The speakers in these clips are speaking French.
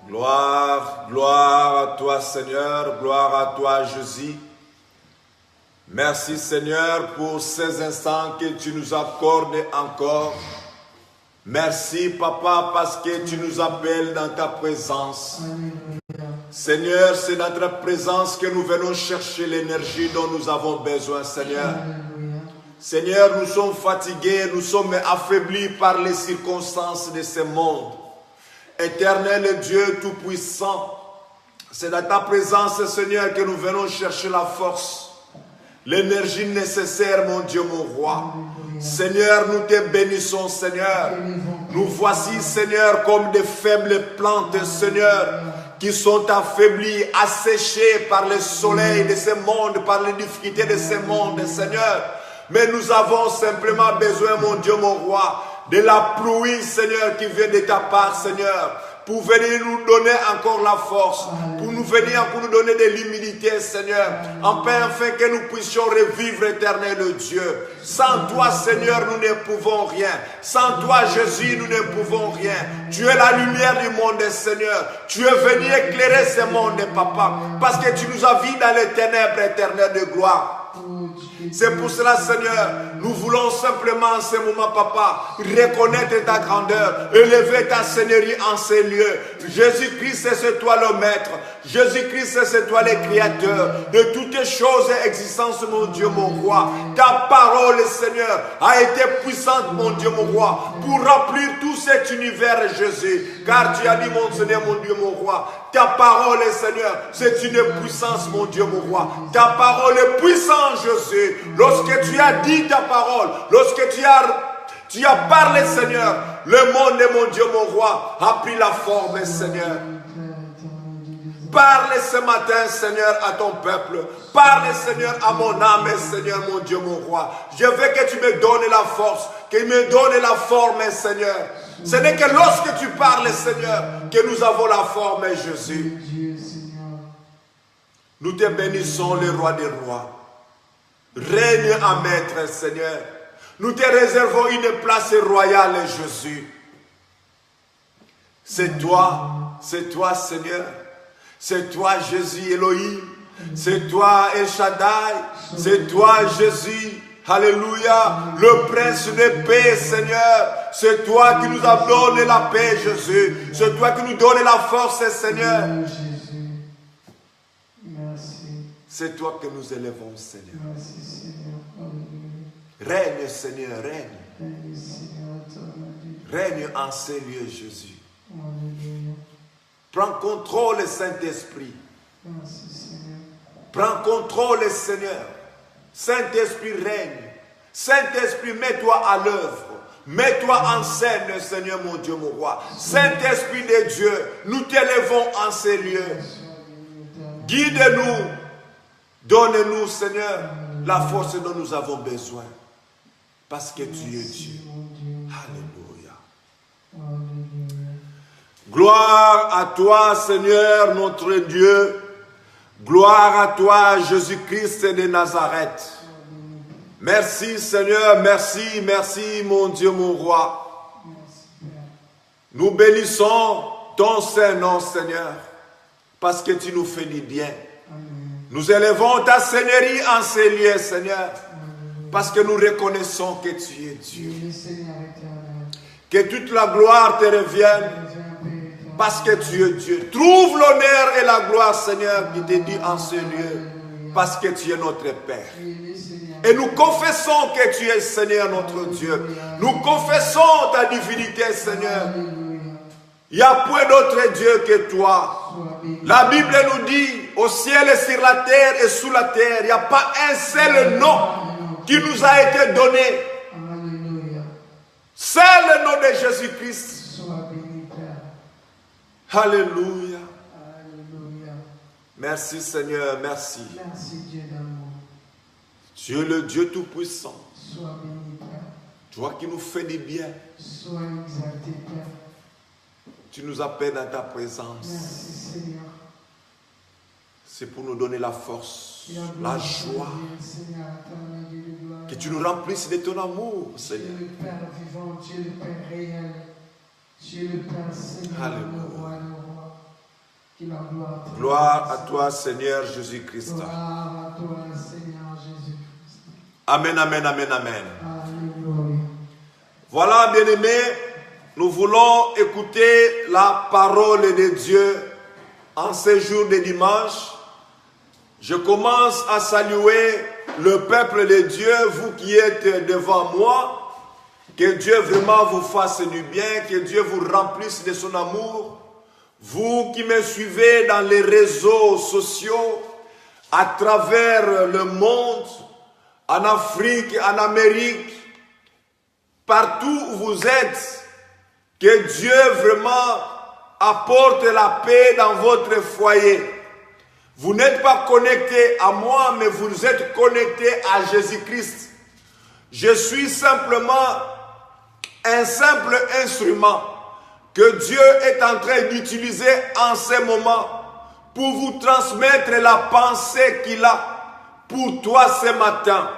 Gloire, gloire à toi Seigneur, gloire à toi Jésus. Merci Seigneur pour ces instants que tu nous accordes encore. Merci Papa parce que tu nous appelles dans ta présence. Seigneur, c'est dans ta présence que nous venons chercher l'énergie dont nous avons besoin Seigneur. Seigneur, nous sommes fatigués, nous sommes affaiblis par les circonstances de ce monde. Éternel Dieu Tout-Puissant, c'est dans ta présence, Seigneur, que nous venons chercher la force, l'énergie nécessaire, mon Dieu, mon roi. Seigneur, nous te bénissons, Seigneur. Nous voici, Seigneur, comme des faibles plantes, Seigneur, qui sont affaiblies, asséchées par le soleil de ce monde, par les difficultés de ce monde, Seigneur. Mais nous avons simplement besoin, mon Dieu, mon roi, de la pluie, Seigneur, qui vient de ta part, Seigneur, pour venir nous donner encore la force, pour nous venir, pour nous donner de l'humilité, Seigneur, afin que nous puissions revivre, éternel Dieu. Sans toi, Seigneur, nous ne pouvons rien. Sans toi, Jésus, nous ne pouvons rien. Tu es la lumière du monde, Seigneur. Tu es venu éclairer ce monde, Papa, parce que tu nous as vus dans les ténèbres éternelles de gloire. C'est pour cela, Seigneur, nous voulons simplement en ce moment, Papa, reconnaître ta grandeur, élever ta seigneurie en ces lieux. Jésus-Christ, c'est toi le Maître. Jésus-Christ, c'est toi le Créateur de toutes les choses existantes, mon Dieu, mon roi. Ta parole, Seigneur, a été puissante, mon Dieu, mon roi, pour remplir tout cet univers, Jésus. Car tu as dit, mon Seigneur, mon Dieu, mon roi, ta parole, Seigneur, c'est une puissance, mon Dieu, mon roi. Ta parole est puissante, Jésus. Lorsque tu as dit ta parole, lorsque tu as parlé, Seigneur, le monde, mon Dieu, mon roi, a pris la forme, Seigneur. Parle ce matin, Seigneur, à ton peuple. Parle, Seigneur, à mon âme, Seigneur, mon Dieu, mon roi. Je veux que tu me donnes la force, que tu me donnes la forme, Seigneur. Ce n'est que lorsque tu parles, Seigneur, que nous avons la forme, Jésus. Nous te bénissons, le roi des rois. Règne en maître, Seigneur. Nous te réservons une place royale, Jésus. C'est toi, Seigneur. C'est toi, Jésus, Elohim. C'est toi, El Shaddai. C'est toi, Jésus. Alléluia. Le prince de paix, Seigneur. C'est toi qui nous as donné la paix, Jésus. C'est toi qui nous donnes la force, Seigneur. C'est toi que nous élevons, Seigneur. Règne, Seigneur, règne. Règne en ces lieux, Jésus. Prends contrôle, Saint-Esprit. Prends contrôle, Seigneur. Saint-Esprit, règne. Saint-Esprit, mets-toi à l'œuvre. Mets-toi en scène, Seigneur, mon Dieu, mon roi. Saint-Esprit de Dieu, nous t'élevons en ces lieux. Guide-nous. Donne-nous, Seigneur, la force dont nous avons besoin. Parce que tu es Dieu. Alléluia. Gloire à toi, Seigneur, notre Dieu. Gloire à toi, Jésus-Christ de Nazareth. Merci, Seigneur, merci, merci, mon Dieu, mon roi. Nous bénissons ton Saint-Nom, Seigneur, parce que tu nous fais du bien. Nous élevons ta Seigneurie en ces lieux, Seigneur, parce que nous reconnaissons que tu es Dieu. Que toute la gloire te revienne, parce que tu es Dieu. Trouve l'honneur et la gloire, Seigneur, qui te dit en ce lieu, parce que tu es notre Père. Et nous confessons que tu es, Seigneur, notre Dieu. Nous confessons ta divinité, Seigneur. Il n'y a point d'autre Dieu que toi. La Bible nous dit, au ciel et sur la terre et sous la terre, il n'y a pas un seul nom qui nous a été donné. C'est le nom de Jésus-Christ. Alléluia. Merci Seigneur, merci. Tu es le Dieu Tout-Puissant. Toi qui nous fais du bien. Tu nous appelles dans ta présence. C'est pour nous donner la force, la joie. Que tu nous remplisses de ton amour, Seigneur. Alléluia. Gloire à toi, Seigneur Jésus-Christ. Amen, amen, amen, amen. Voilà, bien-aimés, nous voulons écouter la parole de Dieu en ce jour de dimanche. Je commence à saluer le peuple de Dieu, vous qui êtes devant moi. Que Dieu vraiment vous fasse du bien, que Dieu vous remplisse de son amour. Vous qui me suivez dans les réseaux sociaux, à travers le monde, en Afrique, en Amérique, partout où vous êtes, que Dieu vraiment apporte la paix dans votre foyer. Vous n'êtes pas connecté à moi, mais vous êtes connecté à Jésus-Christ. Je suis simplement un simple instrument que Dieu est en train d'utiliser en ce moment pour vous transmettre la pensée qu'il a pour toi ce matin.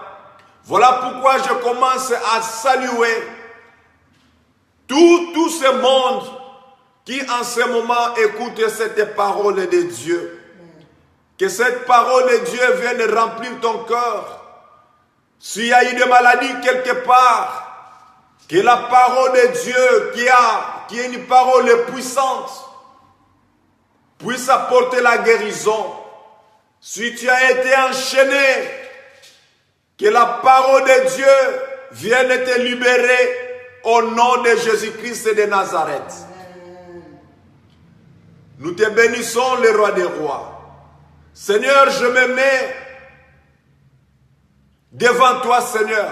Voilà pourquoi je commence à saluer tout ce monde qui en ce moment écoute cette parole de Dieu. Que cette parole de Dieu vienne remplir ton cœur. S'il y a eu des maladies quelque part, que la parole de Dieu qui est une parole puissante puisse apporter la guérison. Si tu as été enchaîné, que la parole de Dieu vienne te libérer au nom de Jésus-Christ de Nazareth. Nous te bénissons, le roi des rois. Seigneur, je me mets devant toi, Seigneur.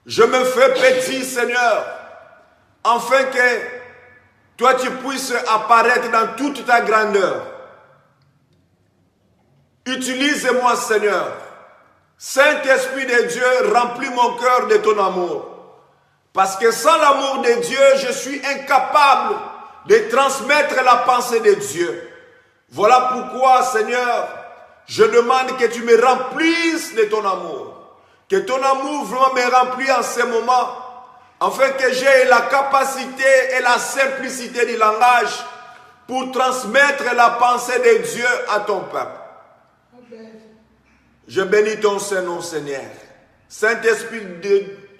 Je me fais petit, Seigneur, afin que toi tu puisses apparaître dans toute ta grandeur. Utilise-moi, Seigneur. Saint-Esprit de Dieu, remplis mon cœur de ton amour. Parce que sans l'amour de Dieu, je suis incapable de transmettre la pensée de Dieu. Voilà pourquoi, Seigneur, je demande que tu me remplisses de ton amour. Que ton amour vraiment me remplit en ce moment, afin que j'ai la capacité et la simplicité du langage pour transmettre la pensée de Dieu à ton peuple. Je bénis ton Saint-Nom, Seigneur. Saint-Esprit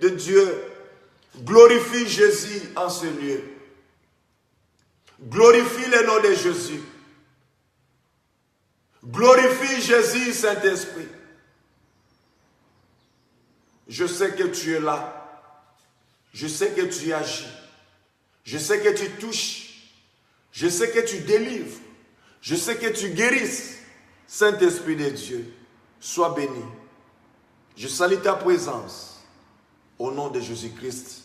de Dieu, glorifie Jésus en ce lieu. Glorifie le nom de Jésus. Glorifie Jésus, Saint-Esprit. Je sais que tu es là. Je sais que tu agis. Je sais que tu touches. Je sais que tu délivres. Je sais que tu guérisses. Saint-Esprit de Dieu, sois béni. Je salue ta présence. Au nom de Jésus-Christ.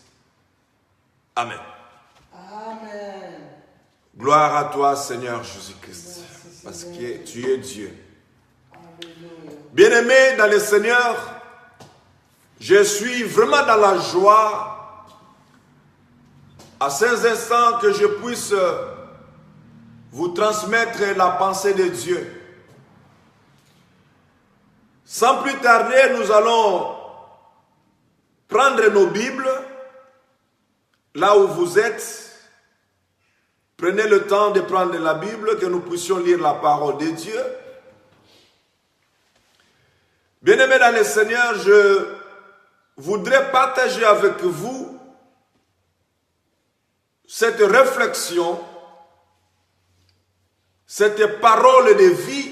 Amen. Amen. Gloire à toi, Seigneur Jésus-Christ. Parce que tu es Dieu. Bien-aimé dans le Seigneur, je suis vraiment dans la joie à ces instants que je puisse vous transmettre la pensée de Dieu. Sans plus tarder, nous allons prendre nos Bibles, là où vous êtes. Prenez le temps de prendre la Bible, que nous puissions lire la parole de Dieu. Bien-aimés dans le Seigneur, je voudrais partager avec vous cette réflexion, cette parole de vie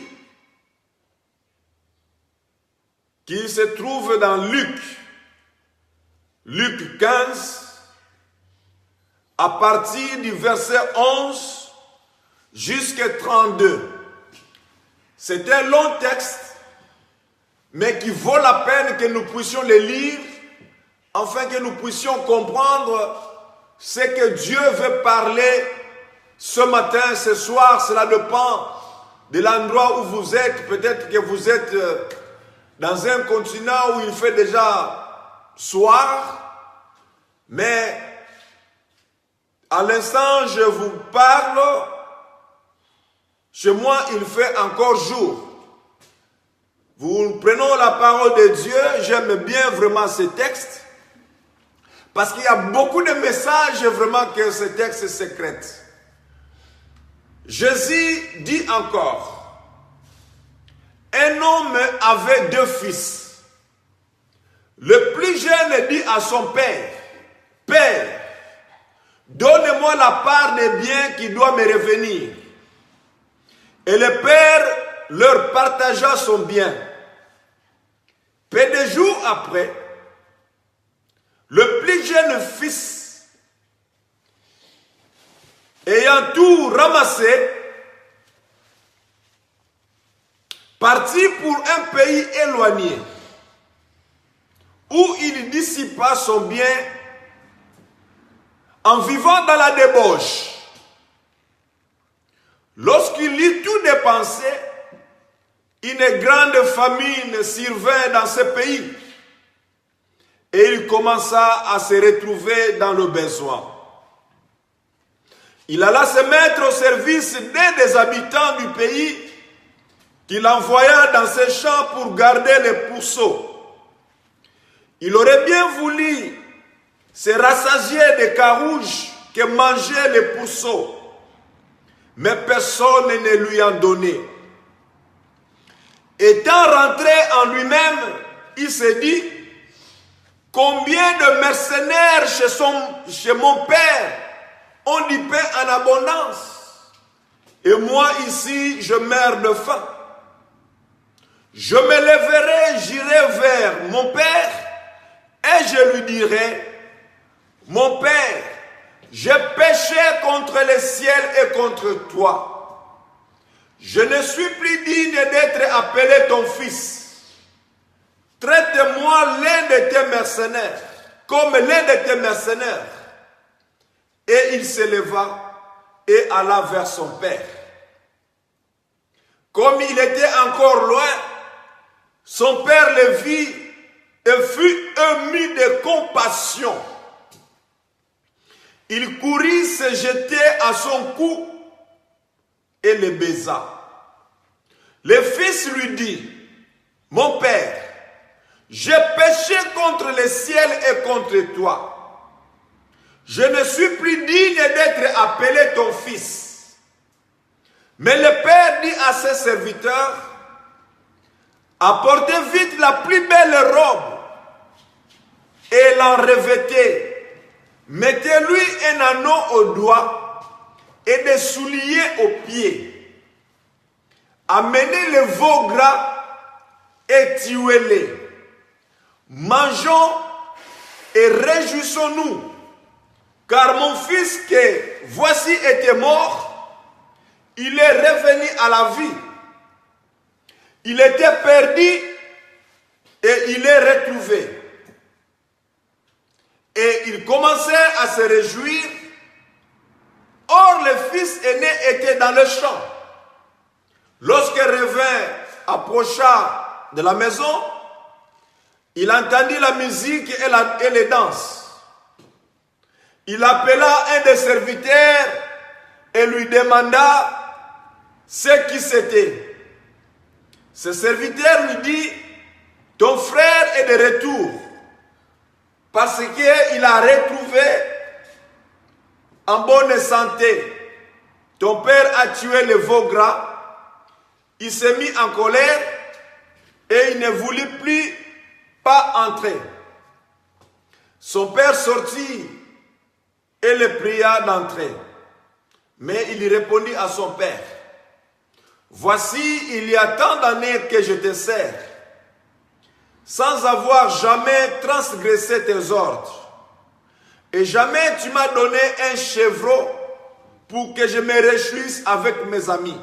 qui se trouve dans Luc 15, à partir du verset 11 jusqu'à 32. C'est un long texte, mais qui vaut la peine que nous puissions le lire, afin que nous puissions comprendre ce que Dieu veut parler ce matin, ce soir. Cela dépend de l'endroit où vous êtes. Peut-être que vous êtes dans un continent où il fait déjà soir, mais à l'instant je vous parle, chez moi il fait encore jour. Nous prenons la parole de Dieu. J'aime bien vraiment ce texte, parce qu'il y a beaucoup de messages vraiment que ce texte sécrète. Jésus dit encore, un homme avait 2 fils. Le plus jeune dit à son père, « Père, donne-moi la part des biens qui doit me revenir. » Et le père leur partagea son bien. Peu de jours après, le plus jeune fils, ayant tout ramassé, partit pour un pays éloigné, où il dissipa son bien en vivant dans la débauche. Lorsqu'il eut tout dépensé, une grande famine survint dans ce pays et il commença à se retrouver dans le besoin. Il alla se mettre au service d'un des habitants du pays qu'il envoya dans ses champs pour garder les pourceaux. Il aurait bien voulu se rassasier des carouges que mangeaient les pourceaux, mais personne ne lui en donnait. Étant rentré en lui-même, il se dit, combien de mercenaires chez mon père ont du pain en abondance, et moi ici je meurs de faim. Je me lèverai, j'irai vers mon père, et je lui dirai, mon père, j'ai péché contre le ciel et contre toi. Je ne suis plus digne d'être appelé ton fils. Traite-moi l'un de tes mercenaires, comme l'un de tes mercenaires. Et il se leva et alla vers son père. Comme il était encore loin, son père le vit et fut ému de compassion. Il courut se jeter à son cou et le baisa. Le fils lui dit, « Mon père, j'ai péché contre le ciel et contre toi. Je ne suis plus digne d'être appelé ton fils. » Mais le père dit à ses serviteurs, « Apportez vite la plus belle robe et l'en revêtez. Mettez-lui un anneau au doigt et des souliers aux pieds. Amenez le veau gras et tuez-les. Mangeons et réjouissons-nous, car mon fils que voici était mort, il est revenu à la vie. Il était perdu et il est retrouvé. » Et ils commencèrent à se réjouir. Or, le fils aîné était dans le champ. Lorsque Revin approcha de la maison, il entendit la musique et les danses. Il appela un des serviteurs et lui demanda ce qui c'était. Ce serviteur lui dit, « Ton frère est de retour, parce qu'il a retrouvé en bonne santé. Ton père a tué le veau gras. » Il s'est mis en colère et il ne voulut plus pas entrer. Son père sortit et le pria d'entrer. Mais il répondit à son père, « Voici, il y a tant d'années que je te sers, sans avoir jamais transgressé tes ordres. Et jamais tu m'as donné un chevreau pour que je me réjouisse avec mes amis.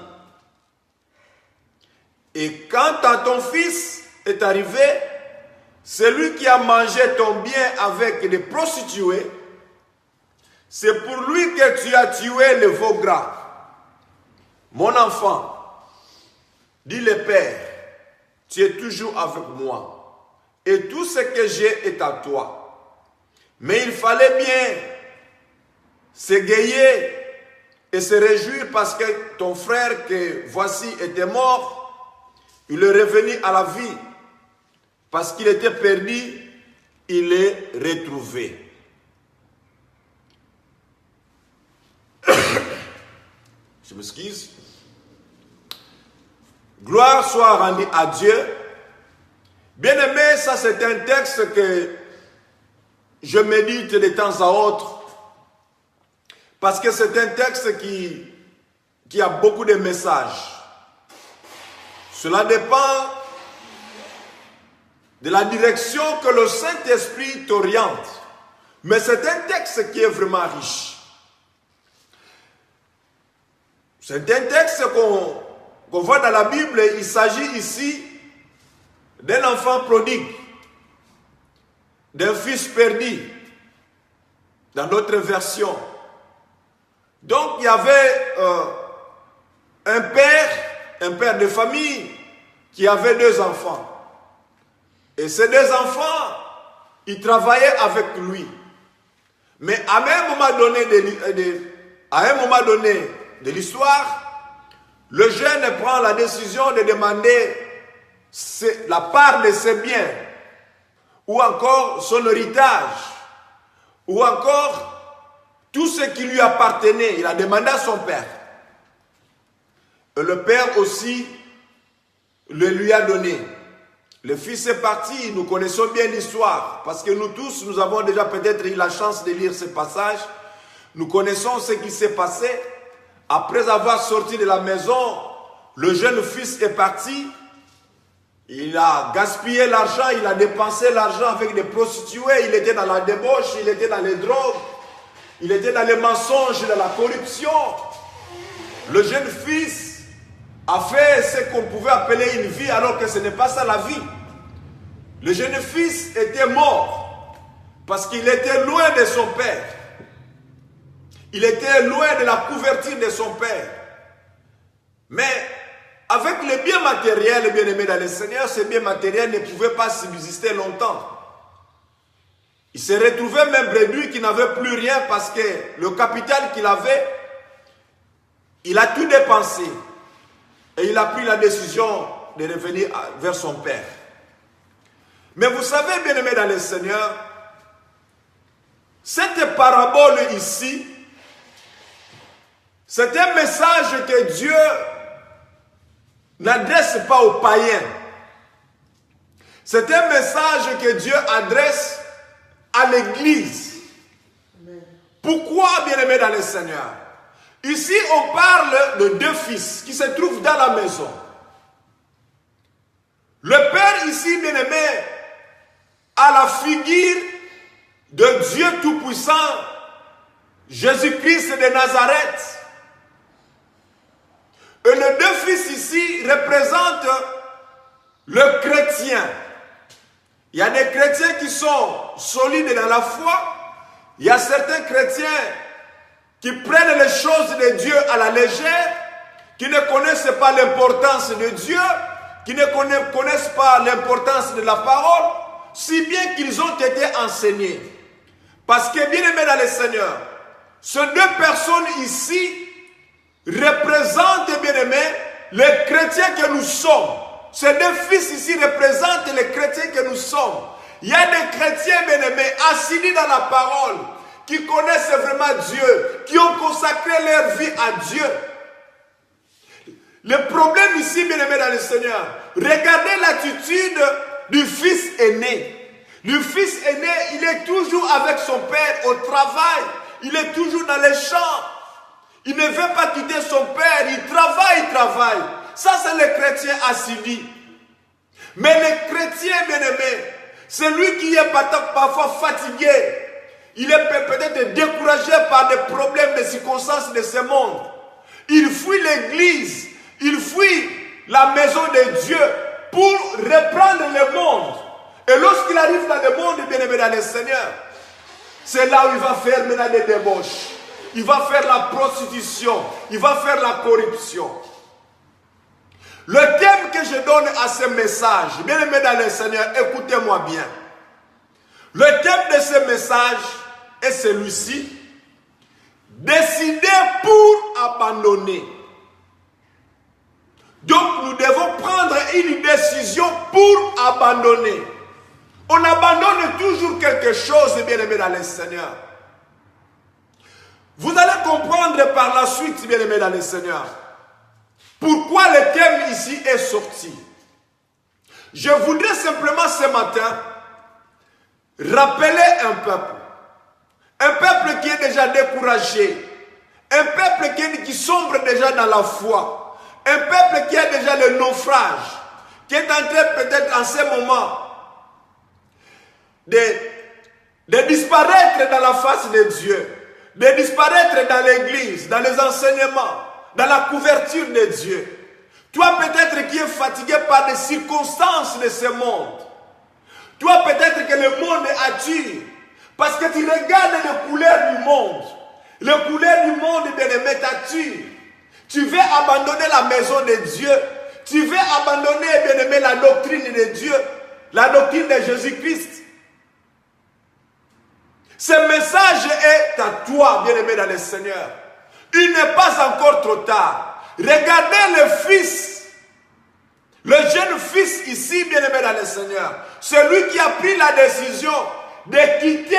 Et quand ton fils est arrivé, celui qui a mangé ton bien avec les prostituées, c'est pour lui que tu as tué le veau gras. Mon enfant, dit le père, tu es toujours avec moi, et tout ce que j'ai est à toi. Mais il fallait bien s'égayer et se réjouir parce que ton frère que voici était mort, il est revenu à la vie. Parce qu'il était perdu, il est retrouvé. » Je m'excuse. Gloire soit rendue à Dieu. Bien-aimé, ça c'est un texte que je médite de temps à autre. Parce que c'est un texte qui a beaucoup de messages. Cela dépend de la direction que le Saint-Esprit t'oriente. Mais c'est un texte qui est vraiment riche. C'est un texte qu'on voit dans la Bible. Il s'agit ici d'un enfant prodigue, d'un fils perdu, dans d'autres versions. Donc il y avait un père de famille qui avait 2 enfants. Et ces 2 enfants, ils travaillaient avec lui. Mais à un moment donné de l'histoire, le jeune prend la décision de demander la part de ses biens, ou encore son héritage, ou encore tout ce qui lui appartenait. Il a demandé à son père. Et le père aussi le lui a donné. Le fils est parti, nous connaissons bien l'histoire, parce que nous tous, nous avons déjà peut-être eu la chance de lire ce passage. Nous connaissons ce qui s'est passé. Après avoir sorti de la maison, le jeune fils est parti. Il a gaspillé l'argent, il a dépensé l'argent avec des prostituées, il était dans la débauche, il était dans les drogues, il était dans les mensonges, dans la corruption. Le jeune fils a fait ce qu'on pouvait appeler une vie alors que ce n'est pas ça la vie. Le jeune fils était mort parce qu'il était loin de son père. Il était loin de la couverture de son père. Mais avec les biens matériels, bien aimés dans le Seigneur, ces biens matériels ne pouvaient pas subsister longtemps. Il s'est retrouvé même réduit qu'il n'avait plus rien parce que le capital qu'il avait, il a tout dépensé. Et il a pris la décision de revenir vers son père. Mais vous savez, bien aimés dans le Seigneur, cette parabole ici, c'est un message que Dieu n'adresse pas aux païens. C'est un message que Dieu adresse à l'Église. Pourquoi, bien-aimés dans le Seigneur? Ici, on parle de 2 fils qui se trouvent dans la maison. Le père ici, bien-aimé, a la figure de Dieu Tout-Puissant, Jésus-Christ de Nazareth. Et les 2 fils ici représentent le chrétien. Il y a des chrétiens qui sont solides dans la foi. Il y a certains chrétiens qui prennent les choses de Dieu à la légère, qui ne connaissent pas l'importance de Dieu, qui ne connaissent pas l'importance de la parole, si bien qu'ils ont été enseignés. Parce que, bien aimés dans le Seigneur, ces 2 personnes ici représentent, bien aimés, les chrétiens que nous sommes. Ces 2 fils ici représentent les chrétiens que nous sommes. Il y a des chrétiens, bien aimés, assidus dans la parole, qui connaissent vraiment Dieu, qui ont consacré leur vie à Dieu. Le problème ici, bien aimé dans le Seigneur, regardez l'attitude du fils aîné. Le fils aîné, il est toujours avec son père au travail, il est toujours dans les champs. Il ne veut pas quitter son père, il travaille. Ça, c'est le chrétien assidu. Mais le chrétien, bien aimé, c'est lui qui est parfois fatigué. Il est peut-être découragé par des problèmes, des circonstances de ce monde. Il fuit l'église, il fuit la maison de Dieu pour reprendre le monde. Et lorsqu'il arrive dans le monde, bien aimé dans le Seigneur, c'est là où il va faire maintenant des débauches. Il va faire la prostitution, il va faire la corruption. Le thème que je donne à ce message, bien aimé dans le Seigneur, écoutez-moi bien. Le thème de ce message est celui-ci. Décider pour abandonner. Donc nous devons prendre une décision pour abandonner. On abandonne toujours quelque chose, bien aimé dans le Seigneur. Vous allez comprendre par la suite, bien-aimés dans le Seigneur, pourquoi le thème ici est sorti. Je voudrais simplement ce matin rappeler un peuple qui est déjà découragé, un peuple qui sombre déjà dans la foi, un peuple qui a déjà le naufrage, qui est en train peut-être en ce moment de disparaître dans la face de Dieu, de disparaître dans l'église, dans les enseignements, dans la couverture de Dieu. Toi peut-être qui es fatigué par les circonstances de ce monde. Toi peut-être que le monde attire, parce que tu regardes les couleurs du monde. Les couleurs du monde, bien-aimé, t'attirent. Tu veux abandonner la maison de Dieu. Tu veux abandonner, bien-aimé, la doctrine de Dieu, la doctrine de Jésus-Christ. Ce message est à toi, bien-aimé dans le Seigneur. Il n'est pas encore trop tard. Regardez le fils, le jeune fils ici, bien-aimé dans le Seigneur. Celui qui a pris la décision de quitter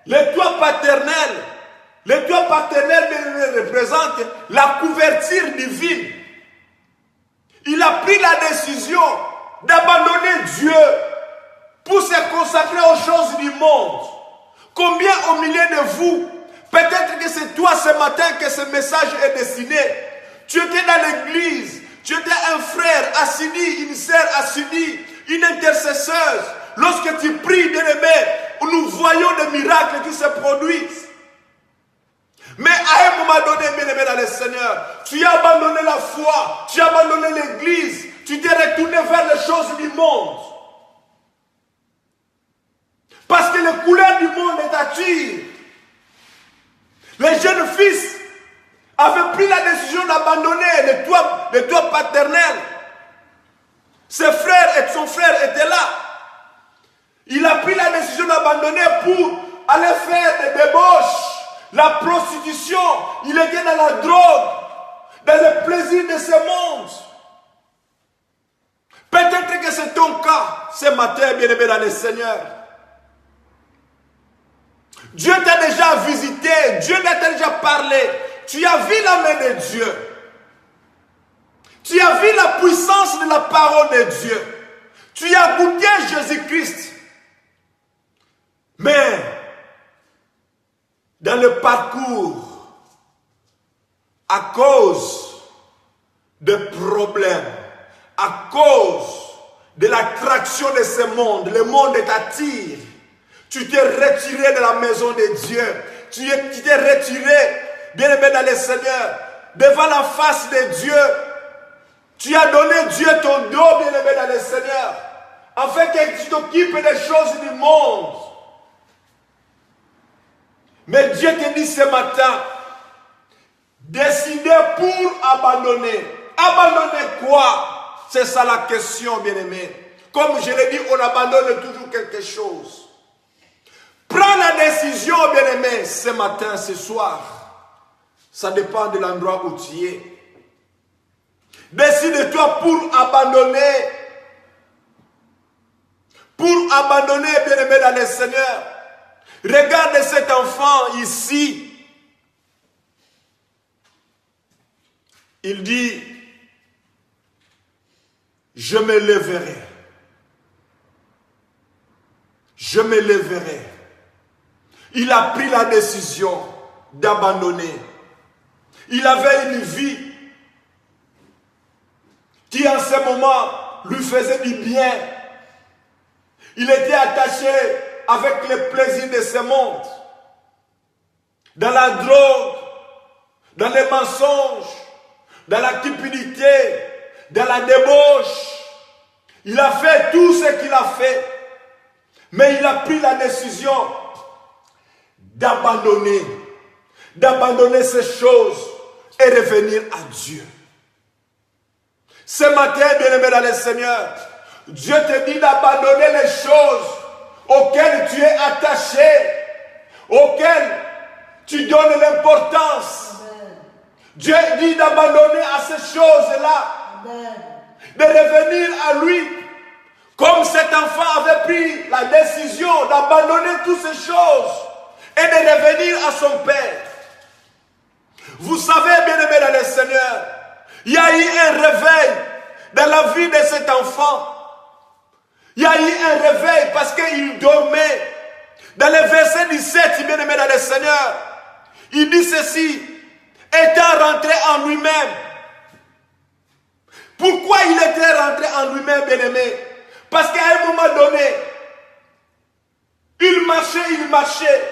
le toit paternel. Le toit paternel, bien-aimé, représente la couverture divine. Il a pris la décision d'abandonner Dieu pour se consacrer aux choses du monde. Combien au milieu de vous, peut-être que c'est toi ce matin que ce message est destiné. Tu étais dans l'église, tu étais un frère assidu, une sœur assidue, une intercesseuse. Lorsque tu pries, bien-aimé, nous voyons des miracles qui se produisent. Mais à un moment donné, bien-aimé dans le Seigneur, tu as abandonné la foi, tu as abandonné l'église, tu t'es retourné vers les choses du monde. Parce que les couleurs du monde t'attirent. Les jeunes fils avaient pris la décision d'abandonner le toit paternel. Ses frères et son frère étaient là. Il a pris la décision d'abandonner pour aller faire des débauches, la prostitution. Il était dans la drogue, dans le plaisir de ce monde. Peut-être que c'est ton cas ce matin, bien-aimé dans le Seigneur. Dieu t'a déjà visité, Dieu t'a déjà parlé. Tu as vu la main de Dieu. Tu as vu la puissance de la parole de Dieu. Tu as goûté Jésus-Christ. Mais, dans le parcours, à cause de problèmes, à cause de l'attraction de ce monde, le monde t'attire. Tu t'es retiré de la maison de Dieu. Tu t'es retiré, bien-aimé dans le Seigneur, devant la face de Dieu. Tu as donné Dieu ton dos, bien-aimé dans le Seigneur, afin que tu t'occupes des choses du monde. Mais Dieu te dit ce matin, décidez pour abandonner. Abandonner quoi? C'est ça la question, bien-aimé. Comme je l'ai dit, on abandonne toujours quelque chose. Prends la décision, bien-aimé, ce matin, ce soir. Ça dépend de l'endroit où tu es. Décide-toi pour abandonner. Pour abandonner, bien-aimé dans le Seigneur. Regarde cet enfant ici. Il dit, je me lèverai. Je me lèverai. Il a pris la décision d'abandonner. Il avait une vie qui en ce moment lui faisait du bien. Il était attaché avec les plaisirs de ce monde, dans la drogue, dans les mensonges, dans la cupidité, dans la débauche. Il a fait tout ce qu'il a fait, mais il a pris la décision d'abandonner ces choses et revenir à Dieu. Ce matin, bien-aimé dans le Seigneur, Dieu te dit d'abandonner les choses auxquelles tu es attaché, auxquelles tu donnes l'importance. Dieu dit d'abandonner à ces choses-là, de revenir à lui, comme cet enfant avait pris la décision d'abandonner toutes ces choses et de revenir à son Père. Vous savez, bien-aimés dans le Seigneur, il y a eu un réveil dans la vie de cet enfant. Il y a eu un réveil parce qu'il dormait. Dans le verset 17, bien-aimés dans le Seigneur, il dit ceci, étant rentré en lui-même. Pourquoi il était rentré en lui-même, bien-aimé? Parce qu'à un moment donné, il marchait,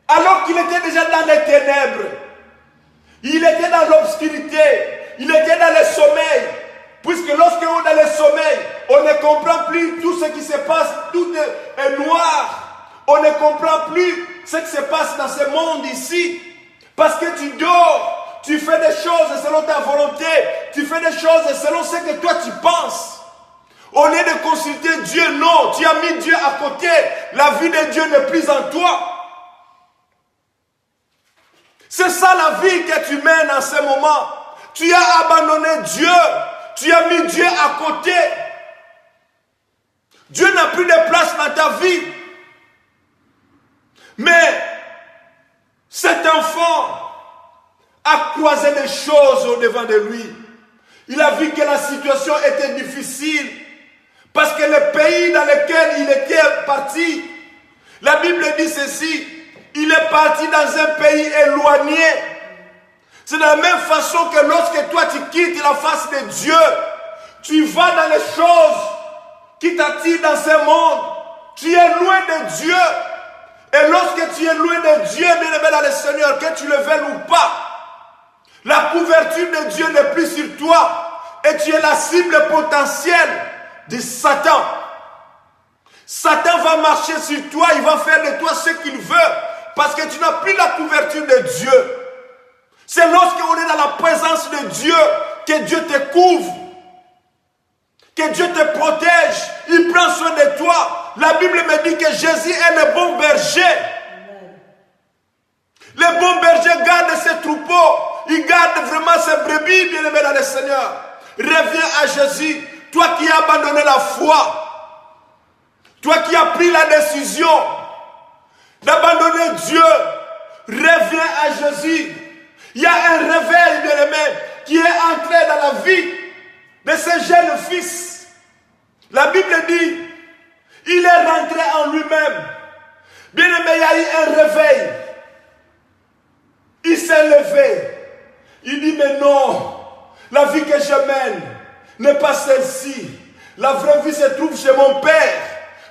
alors qu'il était déjà dans les ténèbres. Il était dans l'obscurité, il était dans le sommeil. Puisque lorsqu'on est dans le sommeil, on ne comprend plus tout ce qui se passe, tout est noir. On ne comprend plus ce qui se passe dans ce monde ici. Parce que tu dors, tu fais des choses selon ta volonté, tu fais des choses selon ce que toi tu penses. Au lieu de consulter Dieu, non, tu as mis Dieu à côté. La vie de Dieu n'est plus en toi. C'est ça la vie que tu mènes en ce moment. Tu as abandonné Dieu. Tu as mis Dieu à côté. Dieu n'a plus de place dans ta vie. Mais cet enfant a croisé des choses au devant de lui. Il a vu que la situation était difficile. Parce que le pays dans lequel il était parti, la Bible dit ceci, il est parti dans un pays éloigné. C'est de la même façon que lorsque toi tu quittes la face de Dieu, tu vas dans les choses qui t'attirent dans ce monde. Tu es loin de Dieu. Et lorsque tu es loin de Dieu, bien-aimé dans le Seigneur, que tu le veuilles ou pas, la couverture de Dieu n'est plus sur toi. Et tu es la cible potentielle de Satan. Satan va marcher sur toi, il va faire de toi ce qu'il veut. Parce que tu n'as plus la couverture de Dieu. C'est lorsqu'on est dans la présence de Dieu que Dieu te couvre, que Dieu te protège, il prend soin de toi. La Bible me dit que Jésus est le bon berger. Le bon berger garde ses troupeaux, il garde vraiment ses brebis, bien-aimés dans le Seigneur. Reviens à Jésus, toi qui as abandonné la foi, toi qui as pris la décision d'abandonner Dieu, reviens à Jésus. Il y a un réveil, bien-aimé, qui est entré dans la vie de ce jeune fils. La Bible dit, il est rentré en lui-même. Bien-aimé, il y a eu un réveil. Il s'est levé. Il dit, mais non, la vie que je mène n'est pas celle-ci. La vraie vie se trouve chez mon Père.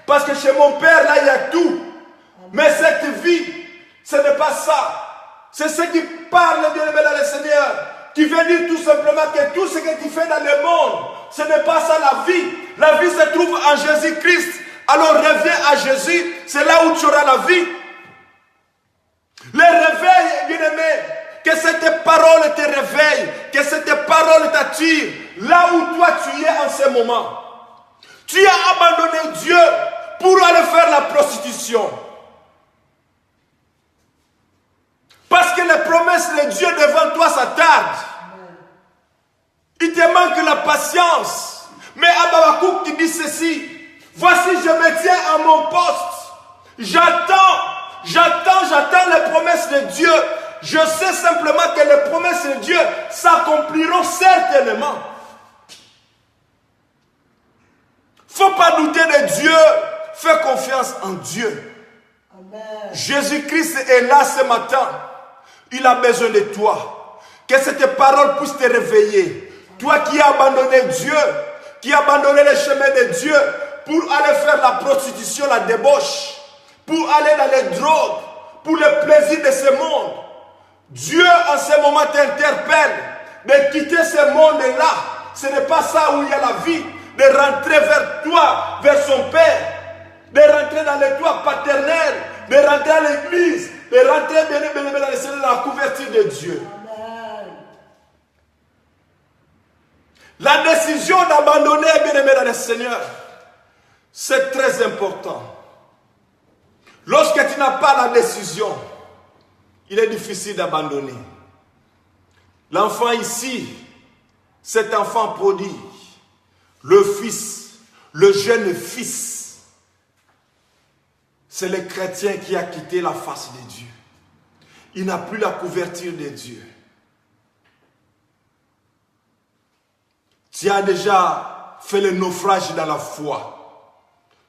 Parce que chez mon Père, là, il y a tout. Mais cette vie, ce n'est pas ça. C'est ce qui parle, bien-aimé dans le Seigneur, qui veut dire tout simplement que tout ce que tu fais dans le monde, ce n'est pas ça la vie. La vie se trouve en Jésus-Christ. Alors reviens à Jésus, c'est là où tu auras la vie. Le réveil, bien-aimé, que cette parole te réveille, que cette parole t'attire, là où toi tu es en ce moment. Tu as abandonné Dieu pour aller faire la prostitution. Parce que les promesses de Dieu devant toi, ça tarde. Il te manque la patience. Mais Habakkuk qui dit ceci, voici je me tiens à mon poste. J'attends les promesses de Dieu. Je sais simplement que les promesses de Dieu s'accompliront certainement. Faut pas douter de Dieu. Fais confiance en Dieu. Jésus-Christ est là ce matin. Il a besoin de toi. Que cette parole puisse te réveiller. Toi qui as abandonné Dieu, qui as abandonné les chemins de Dieu pour aller faire la prostitution, la débauche, pour aller dans les drogues, pour le plaisir de ce monde. Dieu en ce moment t'interpelle de quitter ce monde-là. Ce n'est pas ça où il y a la vie. De rentrer vers toi, vers son Père. De rentrer dans les toits paternels. De rentrer à l'église. De rentrer dans la couverture de Dieu. Amen. La décision d'abandonner, bien-aimé dans le Seigneur, c'est très important. Lorsque tu n'as pas la décision, il est difficile d'abandonner. L'enfant ici, cet enfant prodigue, le fils, le jeune fils, c'est le chrétien qui a quitté la face de Dieu. Il n'a plus la couverture de Dieu. Tu as déjà fait le naufrage dans la foi.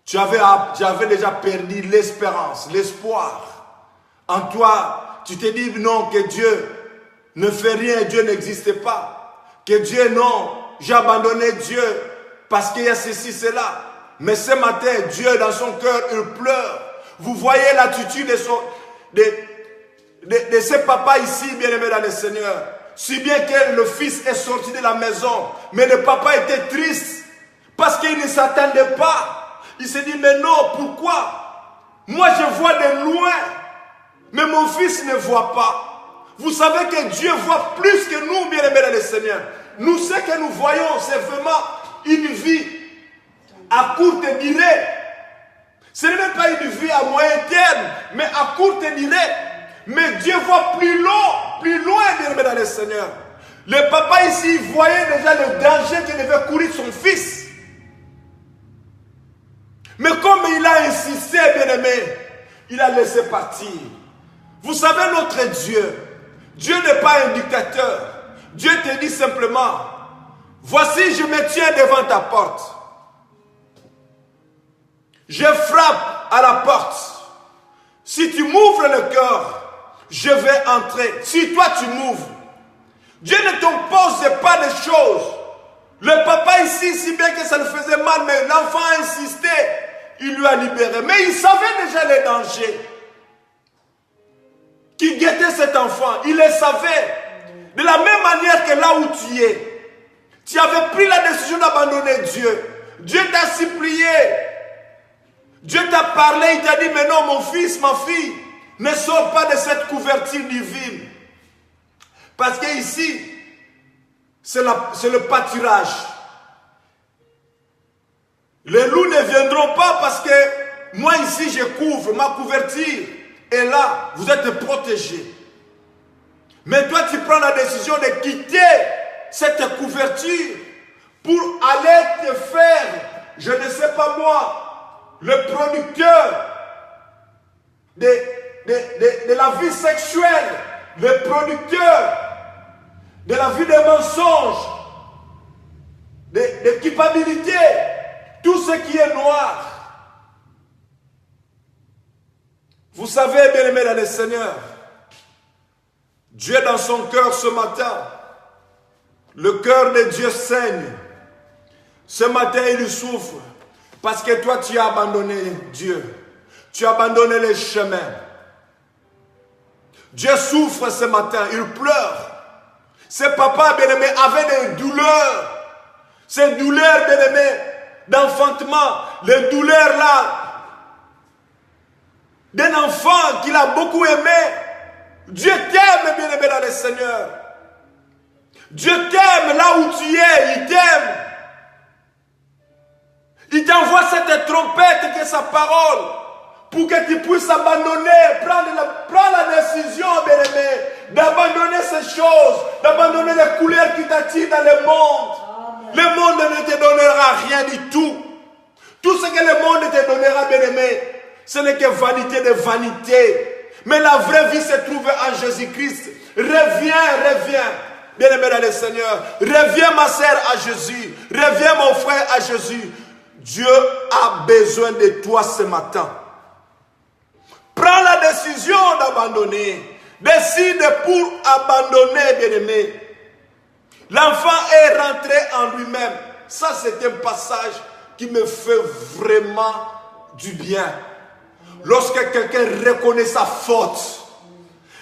Tu avais déjà perdu l'espérance, l'espoir. En toi, tu te dis non, que Dieu ne fait rien, Dieu n'existe pas. Que Dieu, non, j'ai abandonné Dieu parce qu'il y a ceci, cela. Mais ce matin, Dieu, dans son cœur, il pleure. Vous voyez l'attitude de ce papa ici, bien-aimé dans le Seigneur. Si bien que le fils est sorti de la maison, mais le papa était triste parce qu'il ne s'attendait pas. Il s'est dit, mais non, pourquoi? Moi, je vois de loin, mais mon fils ne voit pas. Vous savez que Dieu voit plus que nous, bien-aimés dans le Seigneur. Nous, ce que nous voyons, c'est vraiment une vie à courte durée. Ce n'est même pas une vie à moyen terme, mais à courte durée. Mais Dieu voit plus loin, bien-aimé dans le Seigneur. Le papa ici voyait déjà le danger que devait courir son fils. Mais comme il a insisté, bien-aimé, il a laissé partir. Vous savez, notre Dieu n'est pas un dictateur. Dieu te dit simplement, voici, je me tiens devant ta porte. Je frappe à la porte. Si tu m'ouvres le cœur, je vais entrer. Si toi tu m'ouvres, Dieu ne t'impose pas de choses. Le papa ici, si bien que ça le faisait mal, mais l'enfant a insisté, il lui a libéré. Mais il savait déjà les dangers qui guettaient cet enfant. Il les savait. De la même manière que là où tu avais pris la décision d'abandonner Dieu. Dieu t'a supplié. Dieu t'a parlé, il t'a dit, mais non, mon fils, ma fille, ne sors pas de cette couverture divine. Parce que ici, c'est le pâturage. Les loups ne viendront pas parce que moi ici, je couvre, ma couverture est là, vous êtes protégés. Mais toi, tu prends la décision de quitter cette couverture pour aller te faire, je ne sais pas moi, le producteur de la vie sexuelle, le producteur de la vie des mensonges, de culpabilité, tout ce qui est noir. Vous savez, bien-aimés dans le Seigneur, Dieu dans son cœur ce matin, le cœur de Dieu saigne. Ce matin, il souffre parce que toi, tu as abandonné Dieu. Tu as abandonné les chemins. Dieu souffre ce matin, il pleure. Ce papa, bien-aimé, avait des douleurs. Ces douleurs, bien-aimé, d'enfantement, les douleurs là, d'un enfant qu'il a beaucoup aimé. Dieu t'aime, bien-aimé dans le Seigneur. Dieu t'aime là où tu es, il t'aime. Il t'envoie cette trompette qui est sa parole pour que tu puisses abandonner, prends la décision, bien-aimé, d'abandonner ces choses, d'abandonner les couleurs qui t'attirent dans le monde. Amen. Le monde ne te donnera rien du tout. Tout ce que le monde te donnera, bien-aimé, ce n'est que vanité de vanité. Mais la vraie vie se trouve en Jésus-Christ. Reviens, bien-aimé dans le Seigneur. Reviens, ma sœur, à Jésus. Reviens, mon frère, à Jésus. Dieu a besoin de toi ce matin. Prends la décision d'abandonner. Décide pour abandonner, bien-aimé. L'enfant est rentré en lui-même. Ça, c'est un passage qui me fait vraiment du bien. Lorsque quelqu'un reconnaît sa faute,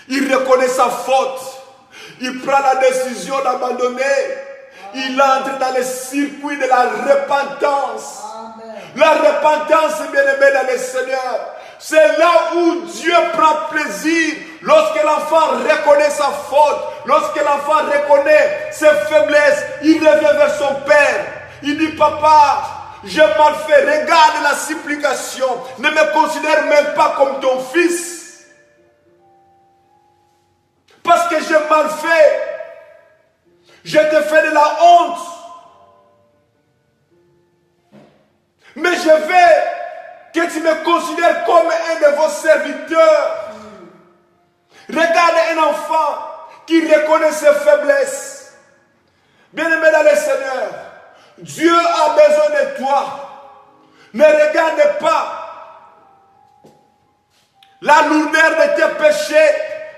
il reconnaît sa faute, il prend la décision d'abandonner, il entre dans le circuit de la repentance. Amen. La repentance, bien-aimé dans le Seigneur, c'est là où Dieu prend plaisir. Lorsque l'enfant reconnaît sa faute, lorsque l'enfant reconnaît ses faiblesses, il revient vers son père. Il dit, papa, j'ai mal fait, regarde la supplication, ne me considère même pas comme ton fils. Parce que j'ai mal fait. Je te fais de la honte. Mais je veux que tu me considères comme un de vos serviteurs. Regarde un enfant qui reconnaît ses faiblesses. Bien-aimé dans le Seigneur, Dieu a besoin de toi. Ne regarde pas la lourdeur de tes péchés,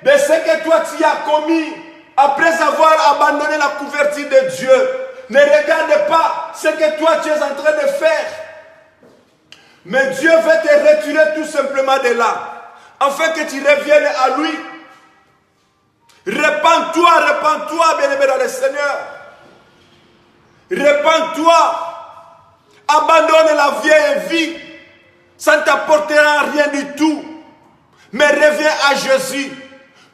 de ce que toi tu as commis après avoir abandonné la couverture de Dieu. Ne regarde pas ce que toi tu es en train de faire. Mais Dieu veut te retirer tout simplement de là, afin que tu reviennes à lui. Répands-toi, bien-aimé dans le Seigneur. Répands-toi. Abandonne la vieille vie. Ça ne t'apportera rien du tout. Mais reviens à Jésus.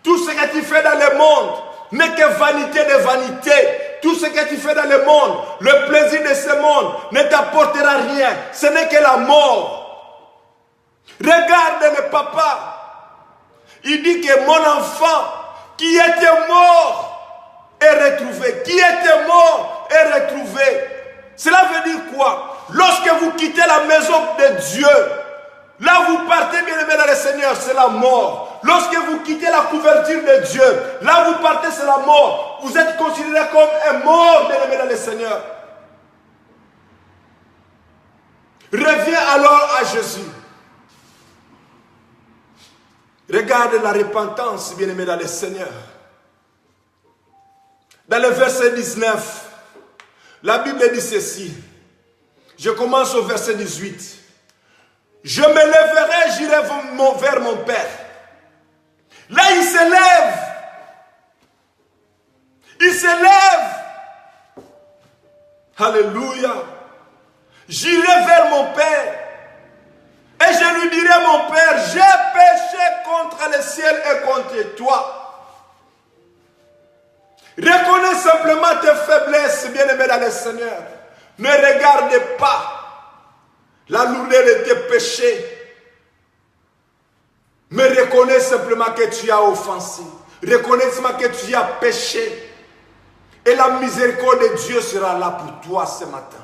Tout ce que tu fais dans le monde n'est que vanité de vanité. Tout ce que tu fais dans le monde, le plaisir de ce monde ne t'apportera rien. Ce n'est que la mort. Regarde le papa. Il dit que mon enfant qui était mort est retrouvé. Qui était mort est retrouvé. Cela veut dire quoi? Lorsque vous quittez la maison de Dieu, là vous partez, bien-aimé dans le Seigneur, c'est la mort. Lorsque vous quittez la couverture de Dieu, là vous partez, c'est la mort. Vous êtes considéré comme un mort, bien-aimé dans le Seigneur. Reviens alors à Jésus. Regarde la repentance, bien-aimé dans le Seigneur. Dans le verset 19, la Bible dit ceci. Je commence au verset 18. Je me lèverai, j'irai vers mon Père. Là, il se lève. Il se lève. Alléluia. J'irai vers mon Père. Et je lui dirai, mon Père, j'ai péché contre le ciel et contre toi. Reconnais simplement tes faiblesses, bien-aimé dans le Seigneur. Ne regarde pas la lourdeur de tes péchés. Mais reconnais simplement que tu as offensé. Reconnais simplement que tu as péché. Et la miséricorde de Dieu sera là pour toi ce matin.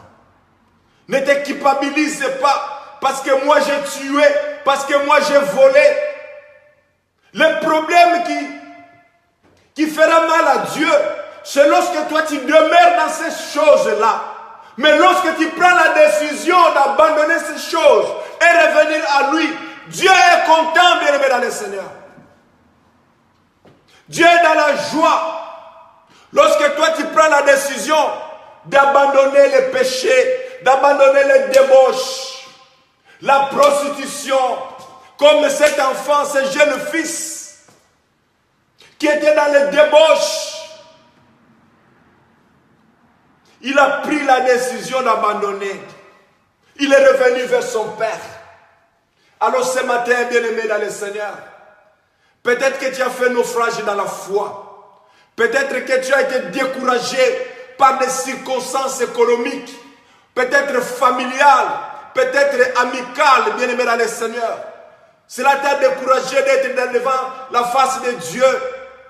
Ne te culpabilise pas parce que moi j'ai tué, parce que moi j'ai volé. Le problème qui fera mal à Dieu, c'est lorsque toi tu demeures dans ces choses-là. Mais lorsque tu prends la décision d'abandonner ces choses et revenir à lui, Dieu est content, bien-aimé dans le Seigneur. Dieu est dans la joie. Lorsque toi tu prends la décision d'abandonner les péchés, d'abandonner les débauches, la prostitution, comme cet enfant, ce jeune fils qui était dans les débauches, il a pris la décision d'abandonner. Il est revenu vers son Père. Alors ce matin, bien-aimé dans le Seigneur, peut-être que tu as fait naufrage dans la foi. Peut-être que tu as été découragé par des circonstances économiques, peut-être familiales, peut-être amicales, bien-aimé dans le Seigneur. Cela t'a découragé d'être devant la face de Dieu.